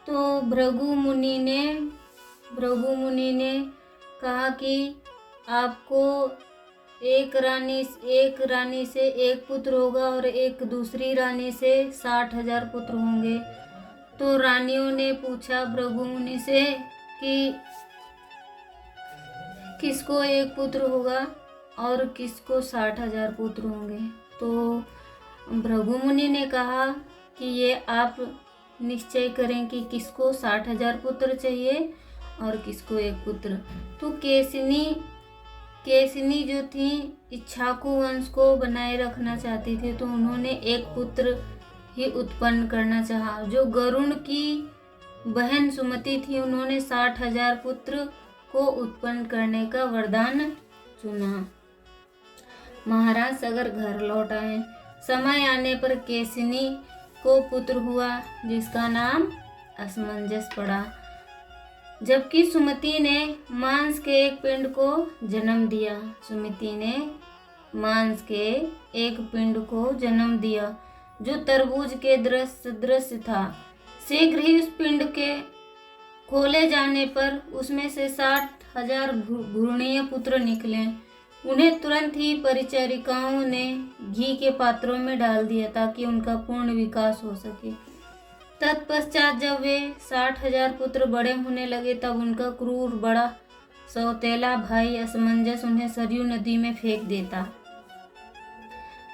तो भृगु मुनि ने कहा कि आपको एक रानी से एक पुत्र होगा और एक दूसरी रानी से 60,000 पुत्र होंगे। तो रानियों ने पूछा भृगु मुनि से कि किसको एक पुत्र होगा और किसको 60,000 पुत्र होंगे। तो भृगु मुनि ने कहा कि ये आप निश्चय करें कि किसको 60,000 पुत्र चाहिए और किसको एक पुत्र। तो केसिनी जो थी इक्ष्वाकु वंश को बनाए रखना चाहती थी, तो उन्होंने एक पुत्र ही उत्पन्न करना चाहा। जो गरुण की बहन सुमति थी, उन्होंने 60,000 पुत्र को उत्पन्न करने का वरदान चुना। महाराज सगर घर लौट आए। समय आने पर केसिनी को पुत्र हुआ, जिसका नाम असमंजस पड़ा। जबकि सुमति ने मांस के एक पिंड को जन्म दिया, जो तरबूज के दृश्य था। शीघ्र ही उस पिंड के खोले जाने पर उसमें से 60,000 घूर्णीय पुत्र निकले। उन्हें तुरंत ही परिचारिकाओं ने घी के पात्रों में डाल दिया ताकि उनका पूर्ण विकास हो सके। तत्पश्चात जब वे 60,000 पुत्र बड़े होने लगे, तब उनका क्रूर बड़ा सौतेला भाई असमंजस उन्हें सरयू नदी में फेंक देता।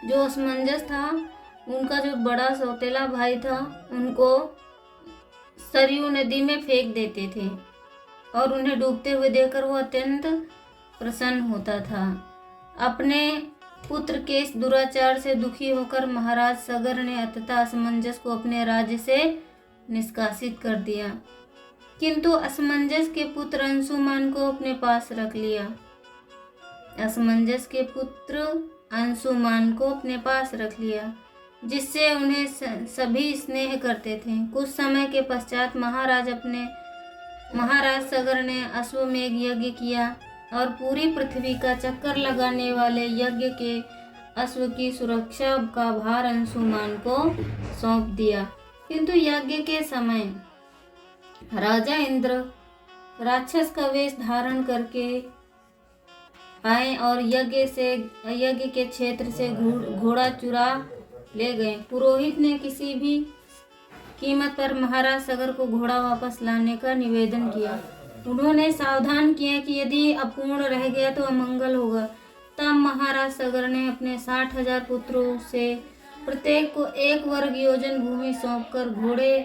जो असमंजस था, उनका जो बड़ा सौतेला भाई था, उनको सरयू नदी में फेंक देते थे और उन्हें डूबते हुए देखकर वो अत्यंत प्रसन्न होता था। अपने पुत्र के इस दुराचार से दुखी होकर महाराज सगर ने अंततः असमंजस को अपने राज्य से निष्कासित कर दिया, किंतु असमंजस के पुत्र अंशुमान को अपने पास रख लिया। जिससे उन्हें सभी स्नेह करते थे। कुछ समय के पश्चात महाराज सगर ने अश्वमेघ यज्ञ किया और पूरी पृथ्वी का चक्कर लगाने वाले यज्ञ के अश्व की सुरक्षा का भार अंशुमान को सौंप दिया। किंतु यज्ञ के समय राजा इंद्र राक्षस का वेश धारण करके आए और यज्ञ के क्षेत्र से घोड़ा चुरा ले गए। पुरोहित ने किसी भी कीमत पर महाराज सगर को घोड़ा वापस लाने का निवेदन किया। उन्होंने सावधान किया कि यदि अपूर्ण रह गया तो अमंगल होगा। तब महाराज सगर ने अपने 60,000 पुत्रों से प्रत्येक को 1 वर्ग योजन भूमि सौंपकर घोड़े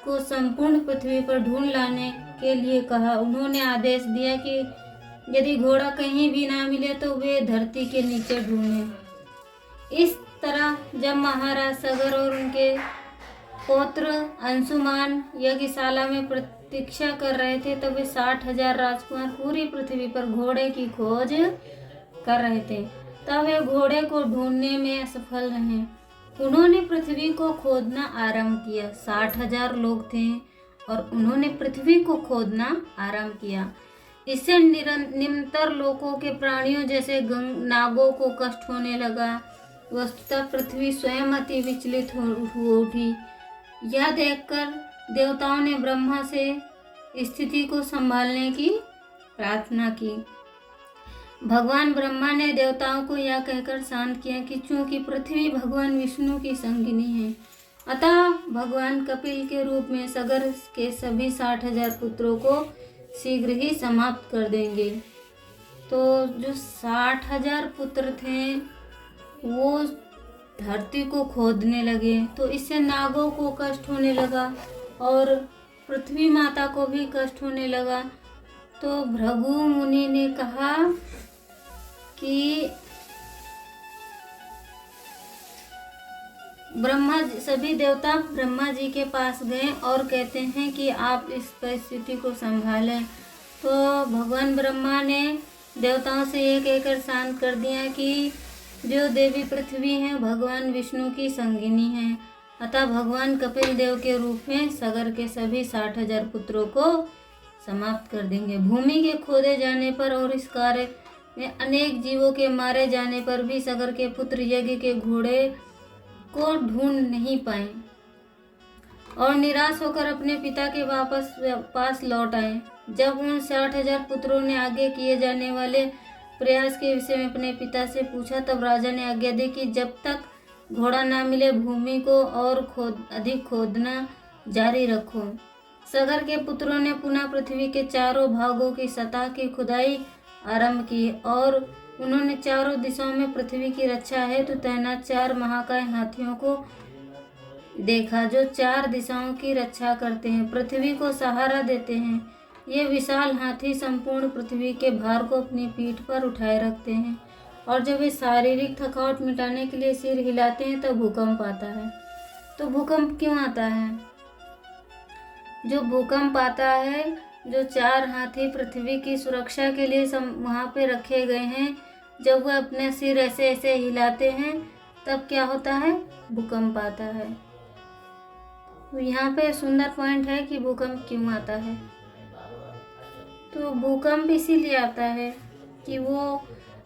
को संपूर्ण पृथ्वी पर ढूंढ लाने के लिए कहा। उन्होंने आदेश दिया कि यदि घोड़ा कहीं भी ना मिले तो वे धरती के नीचे ढूंढें। इस तरह जब महाराज सगर और उनके पौत्र अंशुमान यज्ञशाला में प्रतीक्षा कर रहे थे तब वे 60,000 राजकुमार पूरी पृथ्वी पर घोड़े की खोज कर रहे थे। तब वे घोड़े को ढूंढने में असफल रहे। उन्होंने पृथ्वी को खोदना आरंभ किया। 60,000 लोग थे और उन्होंने पृथ्वी को खोदना आरंभ किया। इससे निम्नतर लोगों के प्राणियों जैसे नागों को कष्ट होने लगा। वस्तुतः पृथ्वी स्वयं अति विचलित हो उठी। यह देखकर देवताओं ने ब्रह्मा से स्थिति को संभालने की प्रार्थना की। भगवान ब्रह्मा ने देवताओं को यह कहकर शांत किया कि चूंकि पृथ्वी भगवान विष्णु की संगिनी है, अतः भगवान कपिल के रूप में सगर के सभी 60,000 पुत्रों को शीघ्र ही समाप्त कर देंगे। तो जो 60,000 पुत्र थे वो धरती को खोदने लगे, तो इससे नागों को कष्ट होने लगा और पृथ्वी माता को भी कष्ट होने लगा। तो भृगु मुनि ने कहा कि सभी देवता ब्रह्मा जी के पास गए और कहते हैं कि आप इस परिस्थिति को संभालें। तो भगवान ब्रह्मा ने देवताओं से ये कहकर शांत कर दिया कि जो देवी पृथ्वी है भगवान विष्णु की संगिनी है, अतः भगवान कपिल देव के रूप में सगर के सभी 60,000 पुत्रों को समाप्त कर देंगे। भूमि के खोदे जाने पर और इस कार्य में अनेक जीवों के मारे जाने पर भी सगर के पुत्र यज्ञ के घोड़े को ढूंढ नहीं पाए और निराश होकर अपने पिता के पास लौट आए। जब उन 60,000 पुत्रों ने आगे किए जाने वाले प्रयास के विषय में अपने पिता से पूछा तब राजा ने आज्ञा दी कि जब तक घोड़ा ना मिले भूमि को और अधिक खोदना जारी रखो। सगर के पुत्रों ने पुनः पृथ्वी के चारों भागों की सतह की खुदाई आरंभ की और उन्होंने चारों दिशाओं में पृथ्वी की रक्षा हेतु तैनात 4 महाकाय हाथियों को देखा जो 4 दिशाओं की रक्षा करते हैं, पृथ्वी को सहारा देते हैं। ये विशाल हाथी संपूर्ण पृथ्वी के भार को अपनी पीठ पर उठाए रखते हैं और जब वे शारीरिक थकावट मिटाने के लिए सिर हिलाते हैं तब भूकंप आता है। तो भूकंप क्यों आता है? जो भूकंप आता है, जो 4 हाथी पृथ्वी की सुरक्षा के लिए वहाँ पे रखे गए हैं, जब वह अपने सिर ऐसे ऐसे हिलाते हैं तब क्या होता है? भूकंप आता है। तो यहाँ पे सुंदर पॉइंट है कि भूकंप क्यों आता है। तो भूकंप इसीलिए आता है कि वो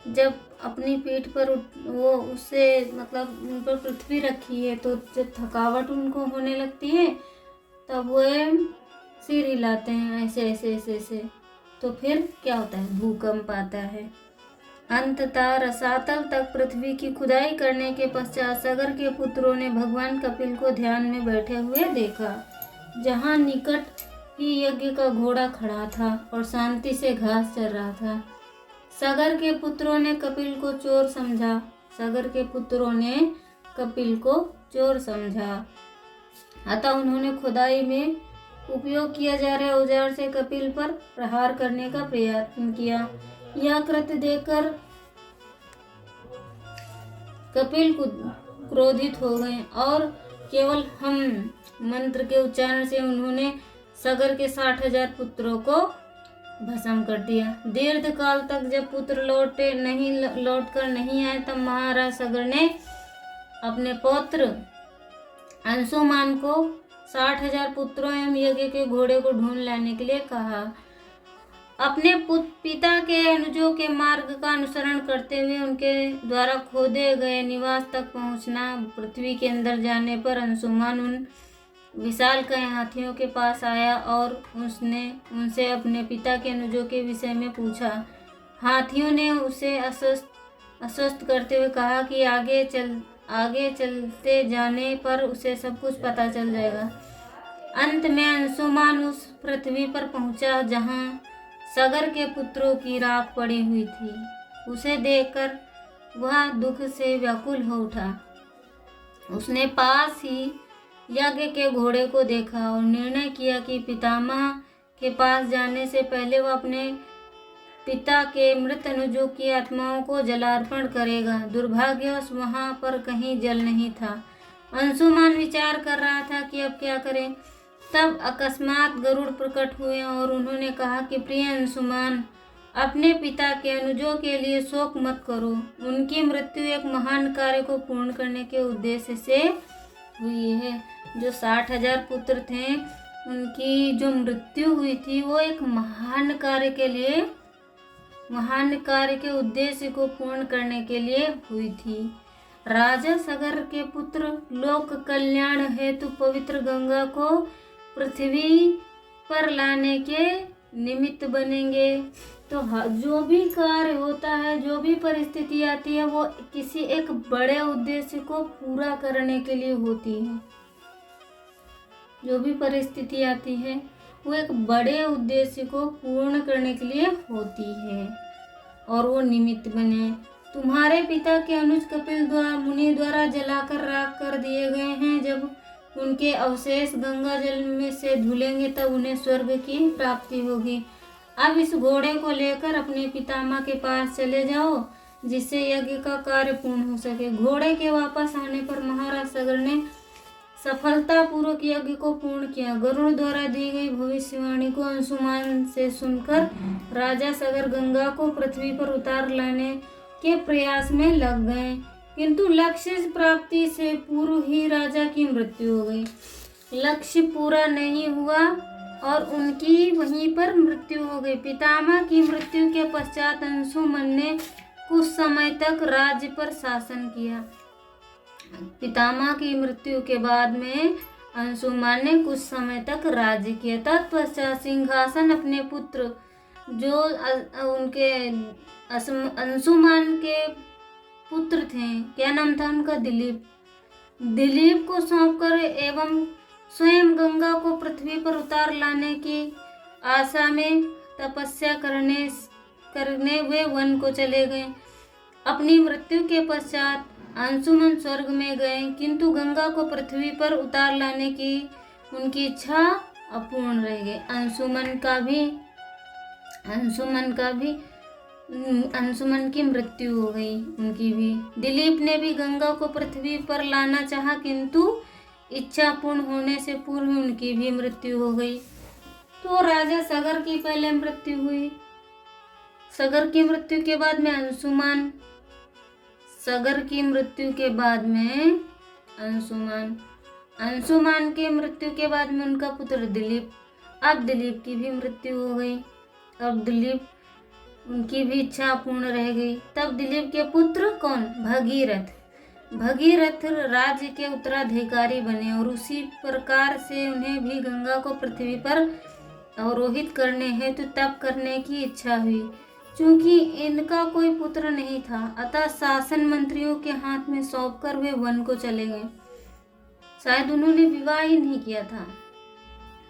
जब अपनी पीठ पर वो उससे मतलब उन पर पृथ्वी रखी है तो जब थकावट उनको होने लगती है तब वो सिर हिलाते हैं ऐसे ऐसे ऐसे ऐसे, तो फिर क्या होता है? भूकंप आता है। अंततः रसातल तक पृथ्वी की खुदाई करने के पश्चात सगर के पुत्रों ने भगवान कपिल को ध्यान में बैठे हुए देखा, जहाँ निकट ही यज्ञ का घोड़ा खड़ा था और शांति से घास चर रहा था। सगर के पुत्रों ने कपिल को चोर समझा। सगर के पुत्रों ने कपिल को चोर समझा, अतः उन्होंने खुदाई में उपयोग किया जा रहे औजार से कपिल पर प्रहार करने का प्रयत्न किया। यह कृत्य देखकर कपिल क्रोधित हो गए और केवल हम मंत्र के उच्चारण से उन्होंने सगर के 60,000 पुत्रों को भस्म कर दिया। दीर्घ काल तक जब पुत्र लौट कर नहीं आए तब महाराज सगर ने अपने पौत्र अंशुमान को 60,000 पुत्रों एवं यज्ञ के घोड़े को ढूंढ लाने के लिए कहा। अपने पिता के अनुजों के मार्ग का अनुसरण करते हुए उनके द्वारा खोदे गए निवास तक पहुंचना। पृथ्वी के अंदर जाने पर अंशुमान उन विशालकाय हाथियों के पास आया और उसने उनसे अपने पिता के अनुजों के विषय में पूछा। हाथियों ने उसे आश्वस्त करते हुए कहा कि आगे चलते जाने पर उसे सब कुछ पता चल जाएगा। अंत में अंशुमान उस पृथ्वी पर पहुंचा जहां सगर के पुत्रों की राख पड़ी हुई थी। उसे देखकर वह दुख से व्याकुल हो उठा। उसने पास ही यज्ञ के घोड़े को देखा और निर्णय किया कि पितामह के पास जाने से पहले वह अपने पिता के मृत अनुजों की आत्माओं को जलार्पण करेगा। दुर्भाग्यवश वहां पर कहीं जल नहीं था। अंशुमान विचार कर रहा था कि अब क्या करें। तब अकस्मात गरुड़ प्रकट हुए और उन्होंने कहा कि प्रिय अंशुमान, अपने पिता के अनुजों के लिए शोक मत करो। उनकी मृत्यु एक महान कार्य को पूर्ण करने के उद्देश्य से हुई है। जो 60,000 पुत्र थे, उनकी जो मृत्यु हुई थी वो एक महान कार्य के उद्देश्य को पूर्ण करने के लिए हुई थी। राजा सगर के पुत्र लोक कल्याण हेतु पवित्र गंगा को पृथ्वी पर लाने के निमित्त बनेंगे। तो जो भी कार्य होता है, जो भी परिस्थिति आती है, वो किसी एक बड़े उद्देश्य को पूरा करने के लिए होती है। जो भी परिस्थिति आती है वो एक बड़े उद्देश्य को पूर्ण करने के लिए होती है और वो निमित्त बने। तुम्हारे पिता के अनुज कपिल मुनि द्वारा जलाकर राख कर दिए गए हैं। जब उनके अवशेष गंगा जल में से धुलेंगे तब उन्हें स्वर्ग की प्राप्ति होगी। अब इस घोड़े को लेकर अपने पितामह के पास चले जाओ, जिससे यज्ञ का कार्य पूर्ण हो सके। घोड़े के वापस आने पर महाराज सगर ने सफलतापूर्वक यज्ञ को पूर्ण किया। गरुड़ द्वारा दी गई भविष्यवाणी को अंशुमान से सुनकर राजा सगर गंगा को पृथ्वी पर उतार लाने के प्रयास में लग गए, किंतु लक्ष्य प्राप्ति से पूर्व ही राजा की मृत्यु हो गई। लक्ष्य पूरा नहीं हुआ और उनकी वहीं पर मृत्यु हो गई। पितामह की मृत्यु के पश्चात अंशुमन ने कुछ समय तक राज्य पर शासन किया। पितामह की मृत्यु के बाद में अंशुमान ने कुछ समय तक राज्य किया। तत्पश्चात सिंहासन अपने पुत्र जो उनके अंशुमान के पुत्र थे, क्या नाम था उनका, दिलीप को सौंपकर एवं स्वयं गंगा को पृथ्वी पर उतार लाने की आशा में तपस्या करने वे वन को चले गए। अपनी मृत्यु के पश्चात अंशुमन स्वर्ग में गए, किंतु गंगा को पृथ्वी पर उतार लाने की उनकी इच्छा अपूर्ण रह गई। अंशुमन की मृत्यु हो गई उनकी भी। दिलीप ने भी गंगा को पृथ्वी पर लाना चाहा, किंतु इच्छा पूर्ण होने से पूर्व उनकी भी मृत्यु हो गई। तो राजा सगर की पहले मृत्यु हुई। सगर की मृत्यु के बाद में अंशुमान, सगर की मृत्यु के बाद में अंशुमान की मृत्यु के बाद में उनका पुत्र दिलीप। अब दिलीप की भी मृत्यु हो गई। अब दिलीप, उनकी भी इच्छा पूर्ण रह गई। तब दिलीप के पुत्र कौन, भगीरथ राज्य के उत्तराधिकारी बने और उसी प्रकार से उन्हें भी गंगा को पृथ्वी पर अवरोहित करने हेतु तप करने की इच्छा हुई। चूंकि इनका कोई पुत्र नहीं था, अतः शासन मंत्रियों के हाथ में सौंपकर वे वन को चले गए। शायद उन्होंने विवाह ही नहीं किया था,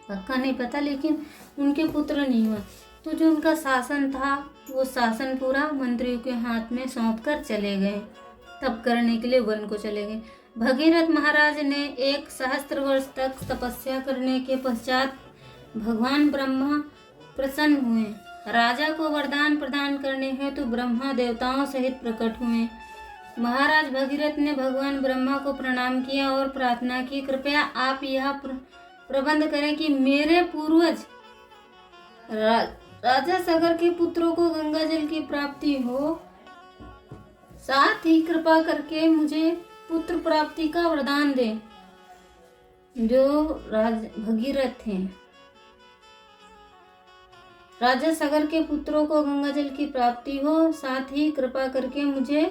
पक्का नहीं पता, लेकिन उनके पुत्र नहीं हुआ। तो जो उनका शासन था वो शासन पूरा मंत्रियों के हाथ में सौंपकर चले गए, तप करने के लिए वन को चले गए। भगीरथ महाराज ने 1 सहस्त्र वर्ष तक तपस्या करने के पश्चात भगवान ब्रह्मा प्रसन्न हुए। राजा को वरदान प्रदान करने हेतु ब्रह्मा देवताओं सहित प्रकट हुए। महाराज भगीरथ ने भगवान ब्रह्मा को प्रणाम किया और प्रार्थना की, कृपया आप यह प्रबंध करें कि मेरे पूर्वज राजा सगर के पुत्रों को गंगा जल की प्राप्ति हो, साथ ही कृपा करके मुझे पुत्र प्राप्ति का वरदान दें। जो भगीरथ हैं, राजा सगर के पुत्रों को गंगा जल की प्राप्ति हो, साथ ही कृपा करके मुझे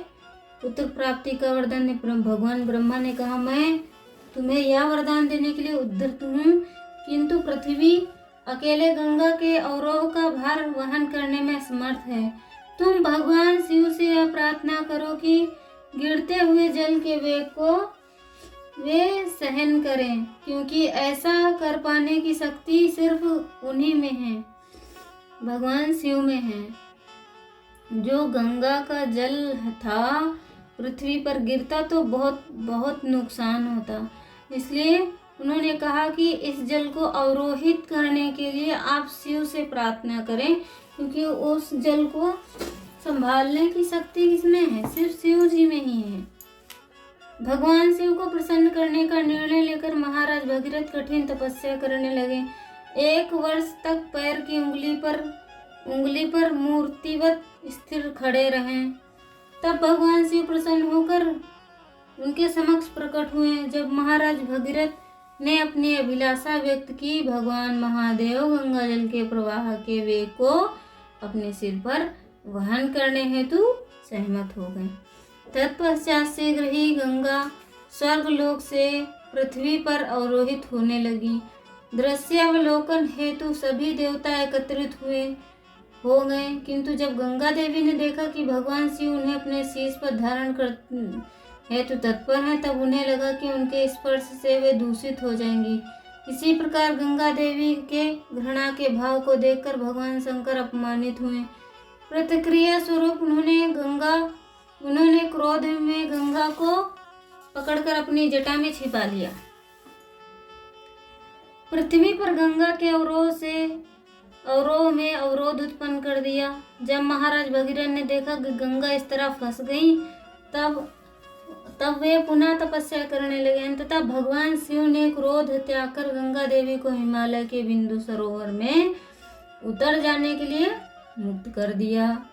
पुत्र प्राप्ति का वरदान दे। भगवान ब्रह्मा ने कहा, मैं तुम्हें यह वरदान देने के लिए उद्धत हूँ, किंतु पृथ्वी अकेले गंगा के अवरोह का भार वहन करने में समर्थ है। तुम भगवान शिव से यह प्रार्थना करो कि गिरते हुए जल के वेग को वे सहन करें, क्योंकि ऐसा कर पाने की शक्ति सिर्फ उन्हीं में है, भगवान शिव में है। जो गंगा का जल था पृथ्वी पर गिरता तो बहुत बहुत नुकसान होता। इसलिए उन्होंने कहा कि इस जल को अवरोहित करने के लिए आप शिव से प्रार्थना करें, क्योंकि उस जल को संभालने की शक्ति किसमें है? सिर्फ शिव जी में ही है। भगवान शिव को प्रसन्न करने का निर्णय लेकर महाराज भगीरथ कठिन तपस्या करने लगे। 1 वर्ष तक पैर की उंगली पर मूर्तिवत स्थिर खड़े रहें। तब भगवान शिव प्रसन्न होकर उनके समक्ष प्रकट हुए। जब महाराज भगीरथ ने अपनी अभिलाषा व्यक्त की, भगवान महादेव गंगा जल के प्रवाह के वेग को अपने सिर पर वहन करने हेतु सहमत हो गए। तत्पश्चात शीघ्र ही गंगा स्वर्गलोक से पृथ्वी पर अवरोहित होने लगी। दृश्यावलोकन हेतु सभी देवता एकत्रित हो गए, किंतु जब गंगा देवी ने देखा कि भगवान शिव उन्हें अपने शीश पर धारण कर हेतु तत्पर हैं, तब उन्हें लगा कि उनके स्पर्श से वे दूषित हो जाएंगी। इसी प्रकार गंगा देवी के घृणा के भाव को देखकर भगवान शंकर अपमानित हुए। प्रतिक्रिया स्वरूप उन्होंने क्रोध में गंगा को पकड़कर अपनी जटा में छिपा लिया। पृथ्वी पर गंगा के अवरोह में अवरोध उत्पन्न कर दिया। जब महाराज भगीरथ ने देखा कि गंगा इस तरह फंस गई, तब वे पुनः तपस्या करने लगे। अंततः भगवान शिव ने क्रोध त्याग कर गंगा देवी को हिमालय के बिंदु सरोवर में उतर जाने के लिए मुक्त कर दिया।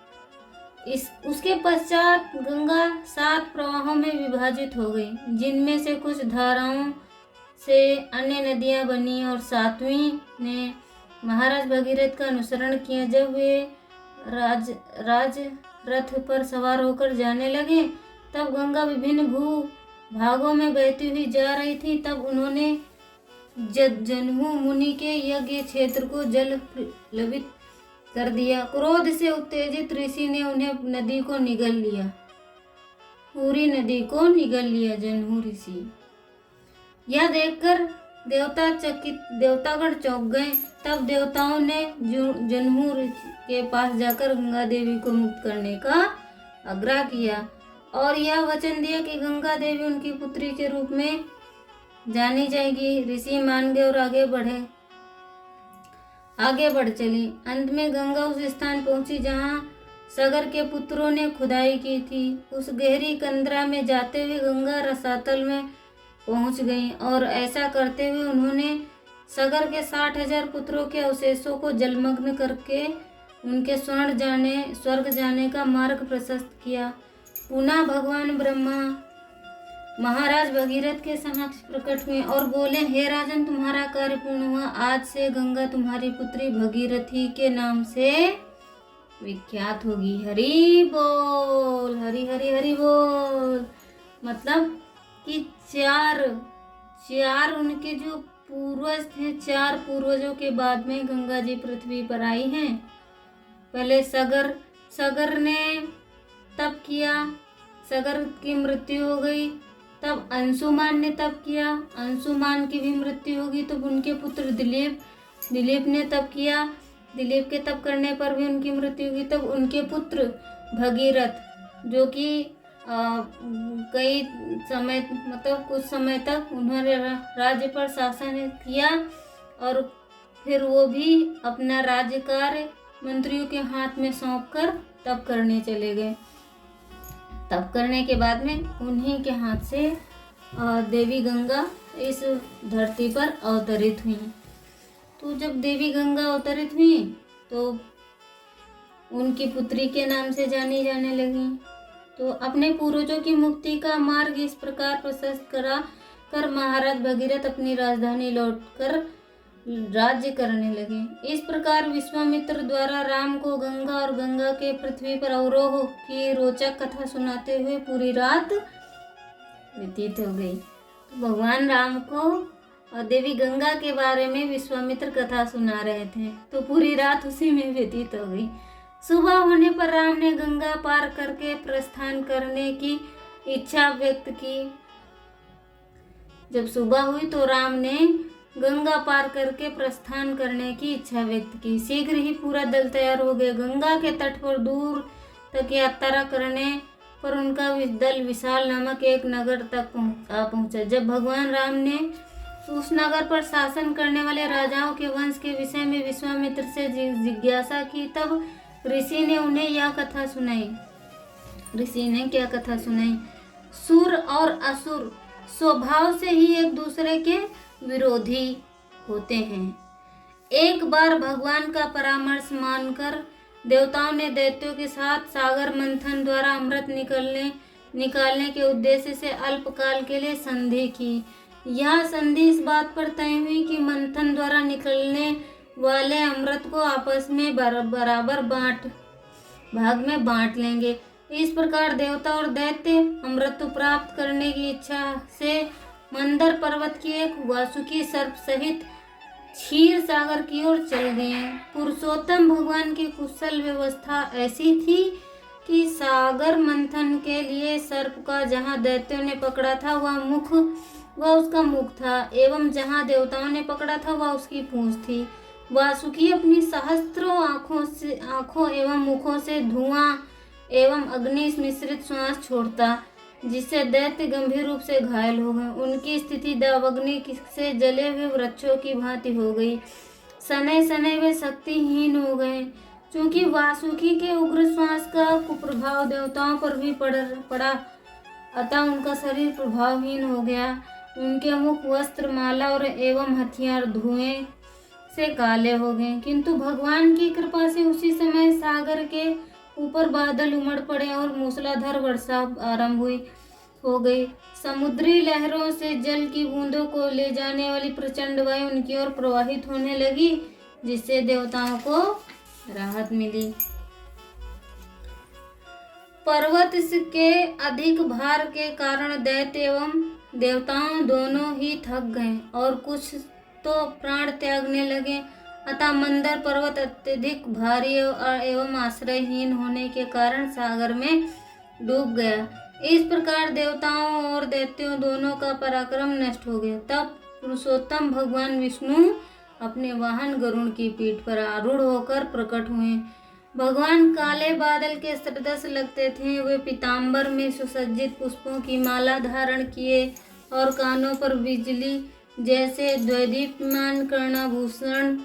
उसके पश्चात गंगा 7 प्रवाहों में विभाजित हो गई, जिनमें से कुछ धाराओं से अन्य नदियां बनी और 7वीं ने महाराज भगीरथ का अनुसरण किया। जब वे राज रथ पर सवार होकर जाने लगे, तब गंगा विभिन्न भू भागों में बहती हुई जा रही थी। तब उन्होंने जनहू मुनि के यज्ञ क्षेत्र को जल प्लवित कर दिया। क्रोध से उत्तेजित ऋषि ने उन्हें नदी को निगल लिया, पूरी नदी को निगल लिया जनहू ऋषि। यह देखकर देवतागण चौंक गए। तब देवताओं ने जनहू ऋषि के पास जाकर गंगा देवी को मुक्त करने का आग्रह किया और यह वचन दिया कि गंगा देवी उनकी पुत्री के रूप में जानी जाएगी। ऋषि मान गए और आगे बढ़ चली। अंत में गंगा उस स्थान पहुंची जहां सगर के पुत्रों ने खुदाई की थी। उस गहरी कंदरा में जाते हुए गंगा रसातल में पहुंच गई और ऐसा करते हुए उन्होंने सगर के 60,000 पुत्रों के अवशेषों को जलमग्न करके उनके स्वर्ग जाने का मार्ग प्रशस्त किया। पुनः भगवान ब्रह्मा महाराज भगीरथ के समक्ष प्रकट हुए और बोले, हे राजन, तुम्हारा कार्य पूर्ण हुआ। आज से गंगा तुम्हारी पुत्री भगीरथी के नाम से विख्यात होगी। हरि बोल, हरि हरि हरि बोल। मतलब कि चार उनके जो पूर्वज थे, 4 पूर्वजों के बाद में गंगा जी पृथ्वी पर आई हैं। पहले सगर ने तप किया, सगर की मृत्यु हो गई। तब अंशुमान ने तप किया, अंशुमान की भी मृत्यु होगी। तब उनके पुत्र दिलीप ने तप किया, दिलीप के तप करने पर भी उनकी मृत्यु होगी। तब उनके पुत्र भगीरथ, जो कि कुछ समय तक उन्होंने राज्य पर शासन किया और फिर वो भी अपना राज्य कार्य मंत्रियों के हाथ में सौंपकर तप करने चले गए। तप करने के बाद में उन्हीं के हाथ से देवी गंगा इस धरती पर अवतरित हुई। तो जब देवी गंगा अवतरित हुई तो उनकी पुत्री के नाम से जानी जाने लगी। तो अपने पूर्वजों की मुक्ति का मार्ग इस प्रकार प्रशस्त करा कर महाराज भगीरथ अपनी राजधानी लौटकर राज्य करने लगे। इस प्रकार विश्वामित्र द्वारा राम को गंगा और गंगा के पृथ्वी पर अवरोह की रोचक कथा सुनाते हुए पूरी रात व्यतीत हो गई। तो भगवान राम को और देवी गंगा के बारे में विश्वामित्र कथा सुना रहे थे, तो पूरी रात उसी में व्यतीत हो गई। सुबह होने पर राम ने गंगा पार करके प्रस्थान करने की इच्छा व्यक्त की। जब सुबह हुई तो राम ने गंगा पार करके प्रस्थान करने की इच्छा व्यक्त की। शीघ्र ही पूरा दल तैयार हो गया। गंगा के तट पर दूर तक यात्रा करने पर उनका दल विशाल नामक एक नगर तक पहुंचा। जब भगवान राम ने उस नगर पर शासन करने वाले राजाओं के वंश के विषय में विश्वामित्र से जिज्ञासा की, तब ऋषि ने उन्हें यह कथा सुनाई। ऋषि ने क्या कथा सुनाई? सुर और असुर स्वभाव से ही एक दूसरे के विरोधी होते हैं। एक बार भगवान का परामर्श मानकर देवताओं ने दैत्यों के साथ सागर मंथन द्वारा अमृत निकालने के उद्देश्य से अल्पकाल के लिए संधि की। यह संधि इस बात पर तय हुई कि मंथन द्वारा निकलने वाले अमृत को आपस में बराबर भाग में बांट लेंगे। इस प्रकार देवता और दैत्य अमृत प्राप्त करने की इच्छा से मंदर पर्वत की एक वासुकी सर्प सहित क्षीर सागर की ओर चल गए। पुरुषोत्तम भगवान की कुशल व्यवस्था ऐसी थी कि सागर मंथन के लिए सर्प का जहाँ दैत्यों ने पकड़ा था वह उसका मुख था, एवं जहाँ देवताओं ने पकड़ा था वह उसकी पूंछ थी। वासुकी अपनी सहस्त्रों आँखों एवं मुखों से धुआं एवं अग्नि मिश्रित श्वास छोड़ता, जिससे दैत्य गंभीर रूप से घायल हो गए। उनकी स्थिति दावाग्नि से जले हुए वृक्षों की भांति हो गई। सने सने वे शक्तिहीन हो गए। क्योंकि वासुकी के उग्र श्वास का कुप्रभाव देवताओं पर भी पड़ा, अतः उनका शरीर प्रभावहीन हो गया। उनके मुख, वस्त्र, माला और एवं हथियार धुएं से काले हो गए। किंतु भगवान की कृपा से उसी समय सागर के ऊपर बादल उमड़ पड़े और मूसलाधार वर्षा आरंभ हो गई। समुद्री लहरों से जल की बूंदों को ले जाने वाली प्रचंड वायु उनकी ओर प्रवाहित होने लगी, जिससे देवताओं को राहत मिली। पर्वत के अधिक भार के कारण दैत्य एवं देवताओं दोनों ही थक गए और कुछ तो प्राण त्यागने लगे। अतः मंदर पर्वत अत्यधिक भारी एवं आश्रयहीन होने के कारण सागर में डूब गया। इस प्रकार देवताओं और दैत्यों दोनों का पराक्रम नष्ट हो गया। तब पुरुषोत्तम भगवान विष्णु अपने वाहन गरुड़ की पीठ पर आरूढ़ होकर प्रकट हुए। भगवान काले बादल के सदृश लगते थे। वे पीताम्बर में सुसज्जित पुष्पों की माला धारण किए और कानों पर बिजली जैसे द्वैदीप्यमान कर्णाभूषण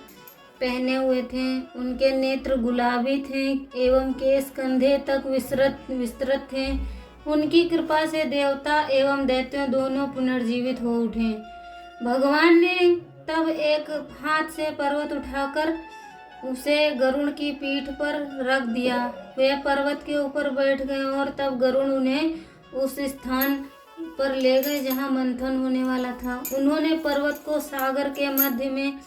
पहने हुए थे। उनके नेत्र गुलाबी थे एवं केश कंधे तक विस्तृत थे। उनकी कृपा से देवता एवं दैत्य दोनों पुनर्जीवित हो उठे। भगवान ने तब एक हाथ से पर्वत उठाकर उसे गरुड़ की पीठ पर रख दिया। वे पर्वत के ऊपर बैठ गए और तब गरुड़ उन्हें उस स्थान पर ले गए जहाँ मंथन होने वाला था। उन्होंने पर्वत को सागर के मध्य में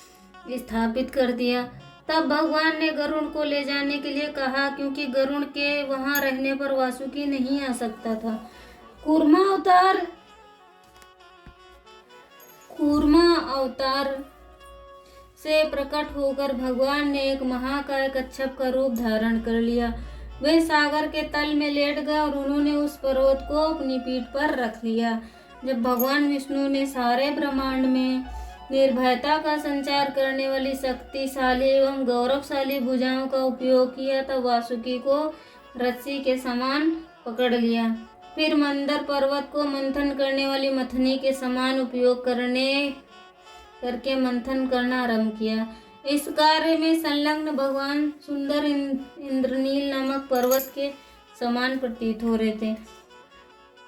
स्थापित कर दिया। तब भगवान ने गरुड़ को ले जाने के लिए कहा, क्योंकि गरुड़ के वहां रहने पर वासुकी नहीं आ सकता था। कूर्मा अवतार से प्रकट होकर भगवान ने एक महाकाय कच्छप का रूप धारण कर लिया। वे सागर के तल में लेट गए और उन्होंने उस पर्वत को अपनी पीठ पर रख लिया। जब भगवान विष्णु ने सारे ब्रह्मांड में निर्भयता का संचार करने वाली शक्तिशाली एवं गौरवशाली भुजाओं का उपयोग किया, तब वासुकी को रस्सी के समान पकड़ लिया। फिर मंदर पर्वत को मंथन करने वाली मथनी के समान उपयोग करके मंथन करना आरंभ किया। इस कार्य में संलग्न भगवान सुंदर इंद्रनील नामक पर्वत के समान प्रतीत हो रहे थे।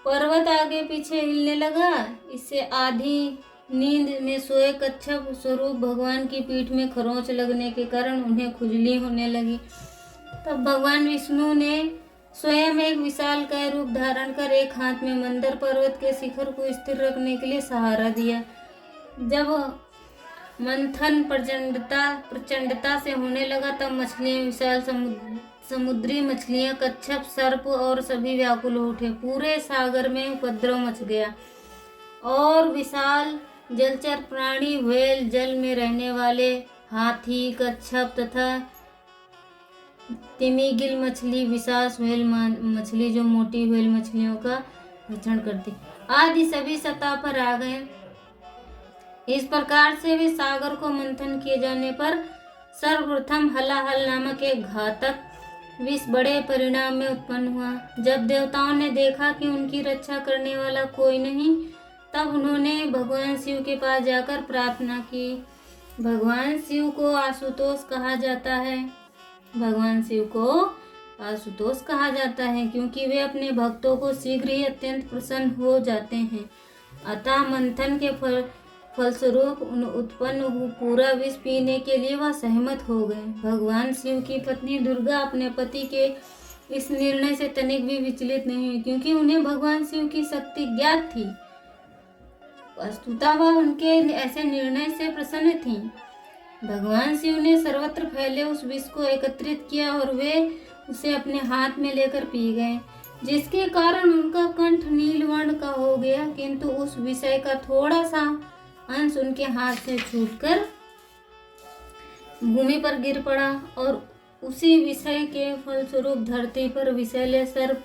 पर्वत आगे पीछे हिलने लगा। इससे आधी नींद में सोए कच्छप स्वरूप भगवान की पीठ में खरोंच लगने के कारण उन्हें खुजली होने लगी। तब भगवान विष्णु ने स्वयं एक विशालकाय रूप धारण कर एक हाथ में मंदर पर्वत के शिखर को स्थिर रखने के लिए सहारा दिया। जब मंथन प्रचंडता से होने लगा, तब मछलियां, विशाल समुद्री मछलियां, कच्छप, सर्प और सभी व्याकुल हो उठे। पूरे सागर में उपद्रव मच गया और विशाल जलचर प्राणी, व्हेल, जल में रहने वाले हाथी, कच्छप तथा तिमिगिल मछली, विशाल व्हेल मछली जो मोटी व्हेल मछलियों का भक्षण करती, आदि सभी सतह पर आ गए। इस प्रकार से वे सागर को मंथन किए जाने पर सर्वप्रथम हलाहल नामक एक घातक विष बड़े परिणाम में उत्पन्न हुआ। जब देवताओं ने देखा कि उनकी रक्षा करने वाला कोई नहीं, तब उन्होंने भगवान शिव के पास जाकर प्रार्थना की। भगवान शिव को आशुतोष कहा जाता है। भगवान शिव को आशुतोष कहा जाता है क्योंकि वे अपने भक्तों को शीघ्र ही अत्यंत प्रसन्न हो जाते हैं। अतः मंथन के फलस्वरूप उत्पन्न पूरा विष पीने के लिए वह सहमत हो गए। भगवान शिव की पत्नी दुर्गा अपने पति के इस निर्णय से तनिक भी विचलित नहीं हुई, क्योंकि उन्हें भगवान शिव की शक्ति ज्ञात थी। वस्तुतः वह उनके ऐसे निर्णय से प्रसन्न थी। भगवान शिव ने सर्वत्र फैले उस विष को एकत्रित किया और वे उसे अपने हाथ में लेकर पी गए, जिसके कारण उनका कंठ नील वर्ण का हो गया। किंतु उस विषय का थोड़ा सा अंश उनके हाथ से छूटकर भूमि पर गिर पड़ा और उसी विषय के फलस्वरूप धरती पर विषैले सर्प,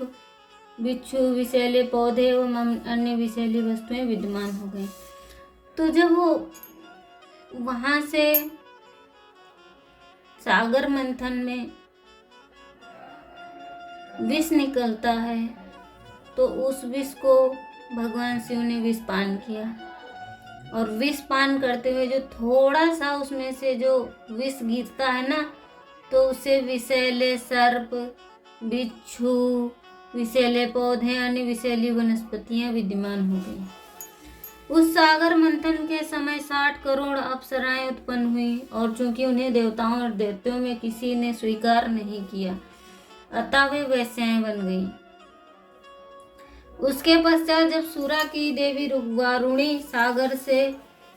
बिच्छू, विषैले पौधे एवं अन्य विषैली वस्तुएं विद्यमान हो गई। तो जब वो वहां से सागर मंथन में विष निकलता है, तो उस विष को भगवान शिव ने विष पान किया और विष पान करते हुए जो थोड़ा सा उसमें से जो विष गिरता है ना, तो उसे विषैले सर्प, बिच्छू, विषैले पौधे, अन्य विषैली वनस्पतियां विद्यमान हो गई। उस सागर मंथन के समय 60 करोड़ अप्सराएं उत्पन्न हुई और चूंकि उन्हें देवताओं और दैत्यों में किसी ने स्वीकार नहीं किया, अतः वे वैश्याएं बन गई। उसके पश्चात जब सूरा की देवी वारुणी सागर से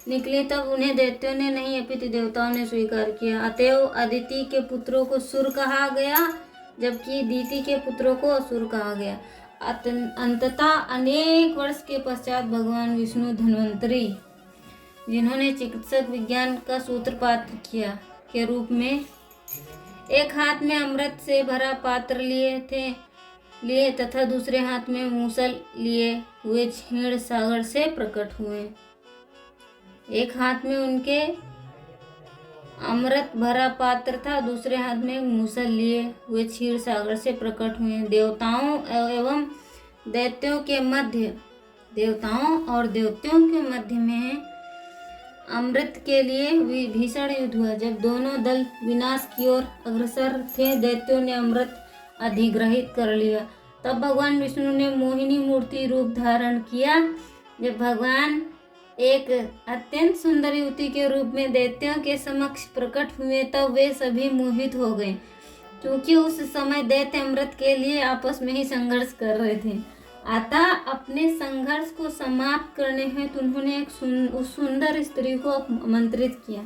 निकली, तब उन्हें दैत्यों ने नहीं अपितु देवताओं ने स्वीकार किया। अतएव अदिति के पुत्रों को सुर कहा गया, जबकि दीति के पुत्रों को असुर कहा गया। अंततः अनेक वर्ष के पश्चात भगवान विष्णु धन्वंतरी, जिन्होंने चिकित्सक विज्ञान का सूत्रपात किया के रूप में एक हाथ में अमृत से भरा पात्र लिए तथा दूसरे हाथ में मूसल लिए हुए क्षीण सागर से प्रकट हुए। एक हाथ में उनके अमृत भरा पात्र था, दूसरे हाथ में मूसल लिए हुए क्षीर सागर से प्रकट हुए। देवताओं और दैत्यों के मध्य में अमृत के लिए भीषण युद्ध हुआ। जब दोनों दल विनाश की ओर अग्रसर थे, दैत्यों ने अमृत अधिग्रहित कर लिया। तब भगवान विष्णु ने मोहिनी मूर्ति रूप धारण किया। जब भगवान एक अत्यंत सुंदर युवती के रूप में दैत्यों के समक्ष प्रकट हुए, तब वे सभी मोहित हो गए, क्योंकि उस समय दैत्य अमृत के लिए आपस में ही संघर्ष कर रहे थे। अतः अपने संघर्ष को समाप्त करने हेतु उन्होंने एक सुंदर स्त्री को आमंत्रित किया।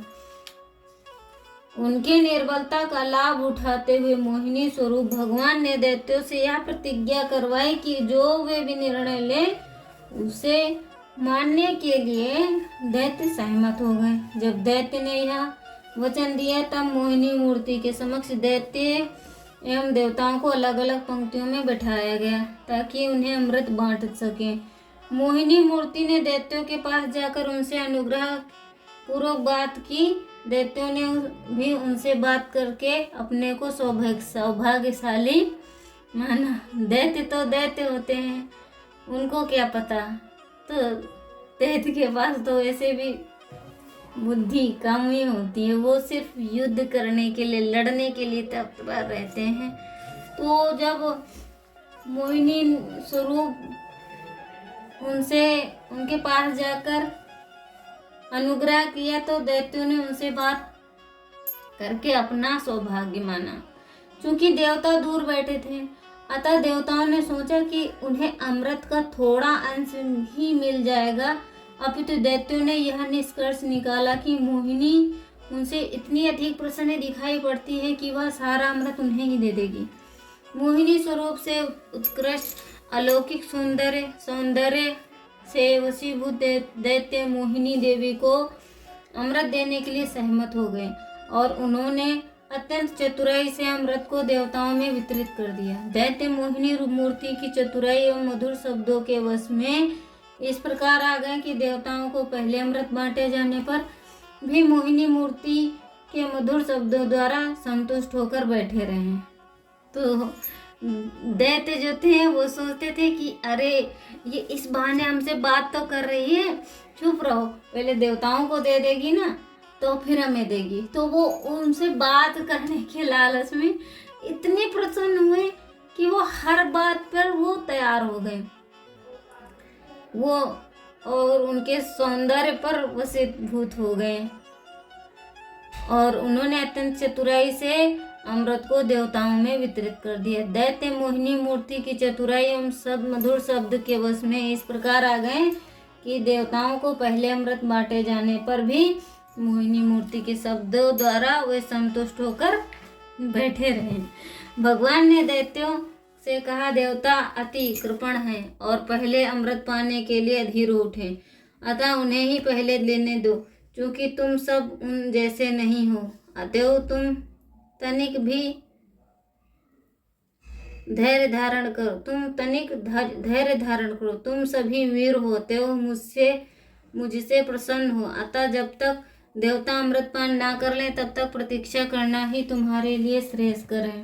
उनकी निर्बलता का लाभ उठाते हुए मोहिनी स्वरूप भगवान ने दैत्यों से यह प्रतिज्ञा करवाई कि जो वे भी निर्णय ले उसे मानने के लिए दैत्य सहमत हो गए। जब दैत्य ने यह वचन दिया, तब मोहिनी मूर्ति के समक्ष दैत्य एवं देवताओं को अलग अलग पंक्तियों में बैठाया गया ताकि उन्हें अमृत बांट सके। मोहिनी मूर्ति ने दैत्यों के पास जाकर उनसे अनुग्रह पूर्वक बात की। दैत्यों ने भी उनसे बात करके अपने को सौभाग्यशाली माना। दैत्य तो दैत्य होते हैं, उनको क्या पता। तो दैत्य के पास तो ऐसे भी बुद्धि कम ही होती है, वो सिर्फ युद्ध करने के लिए, लड़ने के लिए तत्पर रहते हैं। तो जब मोहिनी स्वरूप उनके पास जाकर अनुग्रह किया, तो दैत्यों ने उनसे बात करके अपना सौभाग्य माना। चूंकि देवता दूर बैठे थे, अतः देवताओं ने सोचा कि उन्हें अमृत का थोड़ा अंश ही मिल जाएगा। अपितु दैत्यों ने यह निष्कर्ष निकाला कि मोहिनी उनसे इतनी अधिक प्रसन्न दिखाई पड़ती है कि वह सारा अमृत उन्हें ही दे देगी। मोहिनी स्वरूप से उत्कृष्ट अलौकिक सौंदर्य से वशीभूत दैत्य मोहिनी देवी को अमृत देने के लिए सहमत हो गए और उन्होंने अत्यंत चतुराई से अमृत को देवताओं में वितरित कर दिया। दैत्य मोहिनी मूर्ति की चतुराई एवं मधुर शब्दों के वश में इस प्रकार आ गए कि देवताओं को पहले अमृत बांटे जाने पर भी मोहिनी मूर्ति के मधुर शब्दों द्वारा संतुष्ट होकर बैठे रहे। तो दैत्य जो थे वो सोचते थे कि अरे ये इस बहाने हमसे बात तो कर रही है, चुप रहो, पहले देवताओं को दे देगी ना तो फिर हमें देगी। तो वो उनसे बात करने के लालच में इतने प्रसन्न हुए कि वो हर बात पर वो तैयार हो गए, वो और उनके सौंदर्य पर वशीभूत हो गए और उन्होंने अत्यंत चतुराई से अमृत को देवताओं में वितरित कर दिया। दैत्य मोहिनी मूर्ति की चतुराई एवं सब मधुर शब्द के वश में इस प्रकार आ गए कि देवताओं को पहले अमृत बांटे जाने पर भी मोहिनी मूर्ति के शब्दों द्वारा वे संतुष्ट होकर बैठे रहे। भगवान ने दैत्यों से कहा, देवता अति कृपण हैं और पहले अमृत पाने के लिए अधीर उठे, अतः उन्हें ही पहले लेने दो, क्योंकि तुम सब उन जैसे नहीं हो। अतएव तुम तनिक भी धैर्य धारण करो, तुम सभी वीर हो, अतएव मुझसे प्रसन्न हो। अतः जब तक देवता अमृतपान ना कर लें तब तक प्रतीक्षा करना ही तुम्हारे लिए श्रेयस्कर है।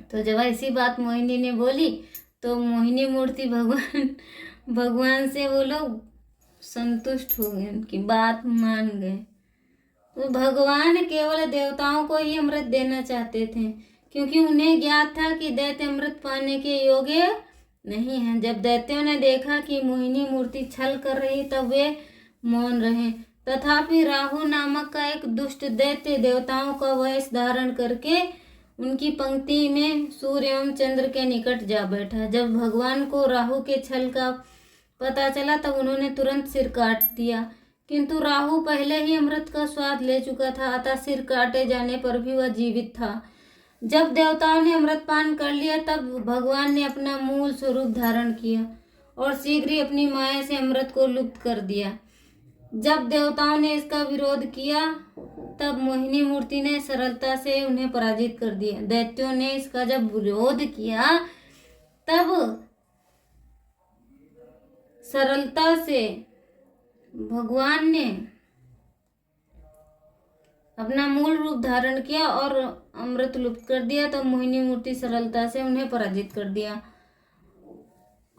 तो जब ऐसी बात मोहिनी ने बोली तो मोहिनी मूर्ति भगवान से वो लोग संतुष्ट हो गए, उनकी बात मान गए। तो भगवान केवल देवताओं को ही अमृत देना चाहते थे, क्योंकि उन्हें ज्ञात था कि दैत्य अमृत पाने के योग्य नहीं है। जब दैत्यों ने देखा कि मोहिनी मूर्ति छल कर रही तब वे मौन रहे। तथापि राहु नामक का एक दुष्ट दैत्य देवताओं का वेश धारण करके उनकी पंक्ति में सूर्य एवं चंद्र के निकट जा बैठा। जब भगवान को राहु के छल का पता चला तब उन्होंने तुरंत सिर काट दिया, किंतु राहु पहले ही अमृत का स्वाद ले चुका था, अतः सिर काटे जाने पर भी वह जीवित था। जब देवताओं ने अमृत पान कर लिया तब भगवान ने अपना मूल स्वरूप धारण किया और शीघ्र ही अपनी माया से अमृत को लुप्त कर दिया। जब देवताओं ने इसका विरोध किया तब मोहिनी मूर्ति ने सरलता से उन्हें पराजित कर दिया। दैत्यों ने इसका जब विरोध किया तब सरलता से भगवान ने अपना मूल रूप धारण किया और अमृत लुप्त कर दिया। तो मोहिनी मूर्ति सरलता से उन्हें पराजित कर दिया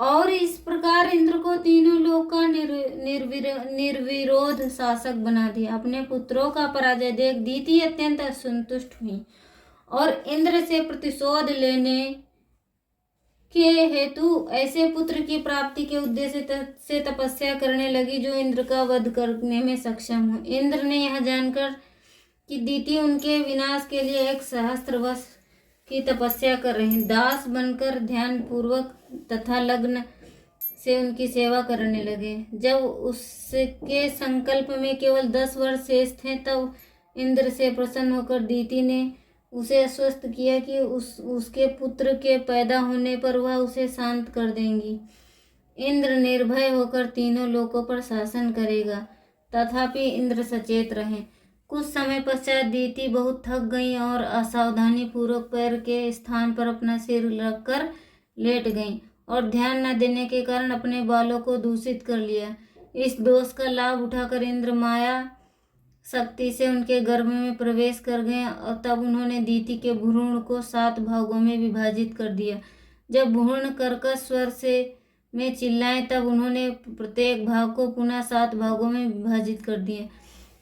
और इस प्रकार इंद्र को तीनों लोक का निर्विरोध शासक बना दिया। अपने पुत्रों का पराजय देख दीति अत्यंत असंतुष्ट हुई और इंद्र से प्रतिशोध लेने के हेतु ऐसे पुत्र की प्राप्ति के उद्देश्य से तपस्या करने लगी जो इंद्र का वध करने में सक्षम हो। इंद्र ने यह जानकर कि दीति उनके विनाश के लिए एक सहस्त्र वर्ष की तपस्या कर रहे, दास बनकर ध्यान पूर्वक तथा लग्न से उनकी सेवा करने लगे। जब उसके संकल्प में केवल 10 वर्ष शेष थे तब इंद्र से प्रसन्न होकर दीति ने उसे आश्वस्त किया कि उसके पुत्र के पैदा होने पर वह उसे शांत कर देंगी। इंद्र निर्भय होकर तीनों लोकों पर शासन करेगा। तथापि इंद्र सचेत रहे। कुछ समय पश्चात दीति बहुत थक गई और असावधानी पूर्वक पैर के स्थान पर अपना सिर रखकर लेट गईं और ध्यान न देने के कारण अपने बालों को दूषित कर लिया। इस दोष का लाभ उठाकर इंद्र माया शक्ति से उनके गर्भ में प्रवेश कर गए और तब उन्होंने दीति के भ्रूण को 7 भागों में विभाजित कर दिया। जब भ्रूण कर्कश स्वर से में चिल्लाए तब उन्होंने प्रत्येक भाग को पुनः 7 भागों में विभाजित कर दिया।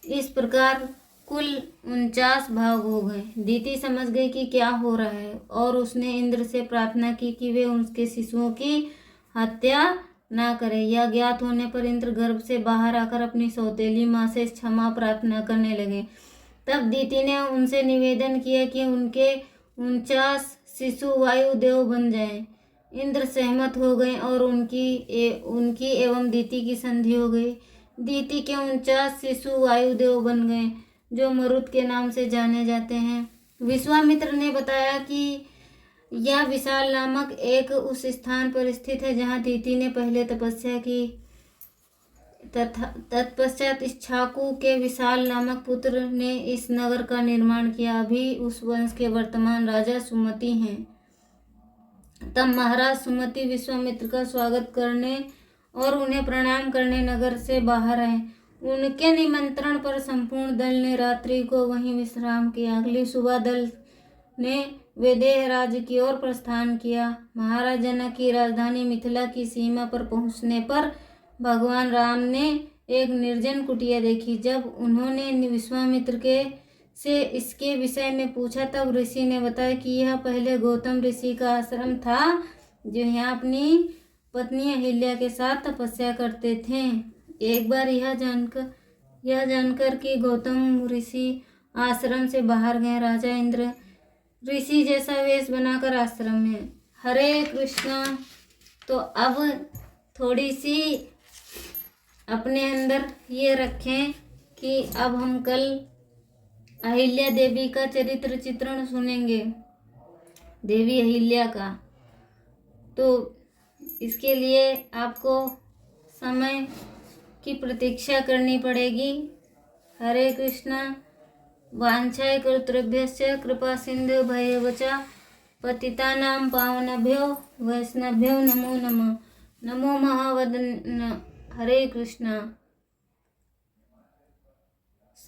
इस प्रकार कुल 49 भाग हो गए। दीति समझ गई कि क्या हो रहा है और उसने इंद्र से प्रार्थना की कि वे उसके शिशुओं की हत्या ना करे। यह ज्ञात होने पर इंद्र गर्भ से बाहर आकर अपनी सौतेली माँ से क्षमा प्रार्थना करने लगे। तब दीति ने उनसे निवेदन किया कि उनके 49 शिशु वायुदेव बन जाएं। इंद्र सहमत हो गए और उनकी एवं दीति की संधि हो गई। दीति के 49 शिशु वायुदेव बन गए जो मरुत के नाम से जाने जाते हैं। विश्वामित्र ने बताया कि यह विशाल नामक एक उस स्थान पर स्थित है जहाँ दीति ने पहले तपस्या की। तत्पश्चात इक्ष्वाकु के विशाल नामक पुत्र ने इस नगर का निर्माण किया। अभी उस वंश के वर्तमान राजा सुमति हैं। तब महाराज सुमति विश्वामित्र का स्वागत करने और उन्हें प्रणाम करने नगर से बाहर आए। उनके निमंत्रण पर संपूर्ण दल ने रात्रि को वहीं विश्राम किया। अगली सुबह दल ने वैदेह राज्य की ओर प्रस्थान किया। महाराज जनक की राजधानी मिथिला की सीमा पर पहुंचने पर भगवान राम ने एक निर्जन कुटिया देखी। जब उन्होंने विश्वामित्र के से इसके विषय में पूछा तब ऋषि ने बताया कि यह पहले गौतम ऋषि का आश्रम था, जो यहाँ अपनी पत्नी अहिल्या के साथ तपस्या करते थे। एक बार यह जानकर कि गौतम ऋषि आश्रम से बाहर गए, राजा इंद्र ऋषि जैसा वेश बनाकर आश्रम में। हरे कृष्णा। तो अब थोड़ी सी अपने अंदर ये रखें कि अब हम कल अहिल्या देवी का चरित्र चित्रण सुनेंगे, देवी अहिल्या का। तो इसके लिए आपको समय की प्रतीक्षा करनी पड़ेगी। हरे कृष्णा। वाञ्छाय कर्तृभ्यश्च कृपा सिंधु भयवचा पतितानां पावनेभ्यो वैष्णवेभ्यो नमो नमः। नमो महावदन। हरे कृष्णा।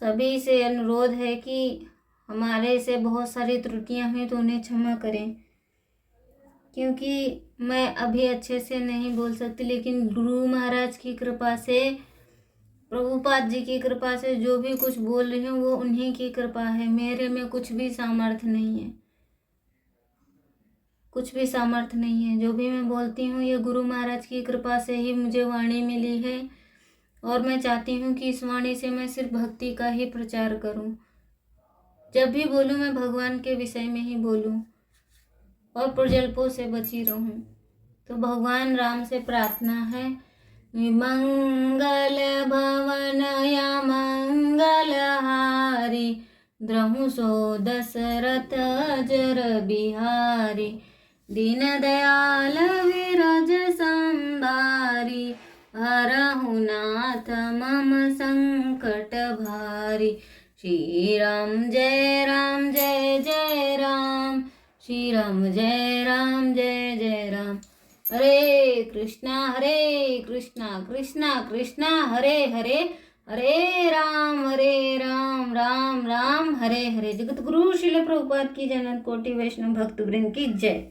सभी से अनुरोध है कि हमारे से बहुत सारी त्रुटियां हुई तो उन्हें क्षमा करें, क्योंकि मैं अभी अच्छे से नहीं बोल सकती, लेकिन गुरु महाराज की कृपा से, प्रभुपाद जी की कृपा से जो भी कुछ बोल रही हूँ वो उन्हीं की कृपा है। मेरे में कुछ भी सामर्थ्य नहीं है, कुछ भी सामर्थ्य नहीं है। जो भी मैं बोलती हूँ ये गुरु महाराज की कृपा से ही मुझे वाणी मिली है, और मैं चाहती हूँ कि इस वाणी से मैं सिर्फ भक्ति का ही प्रचार करूँ। जब भी बोलूँ मैं भगवान के विषय में ही बोलूँ और प्रजल्पों से बची रहूँ। तो भगवान राम से प्रार्थना है, मंगल भवन या मंगलहारी द्रहु सो दशरथ अजर बिहारी दीन दयाल विरज संभारी हरहु नाथ मम संकट भारी। श्री राम जय राम जय जय राम, श्री राम जय राम जय जय राम। हरे कृष्णा कृष्णा कृष्णा हरे हरे, हरे राम राम राम हरे हरे। जगत गुरु श्रील प्रभुपाद की, जगत कोटि वैष्णव भक्त वृंद की जय।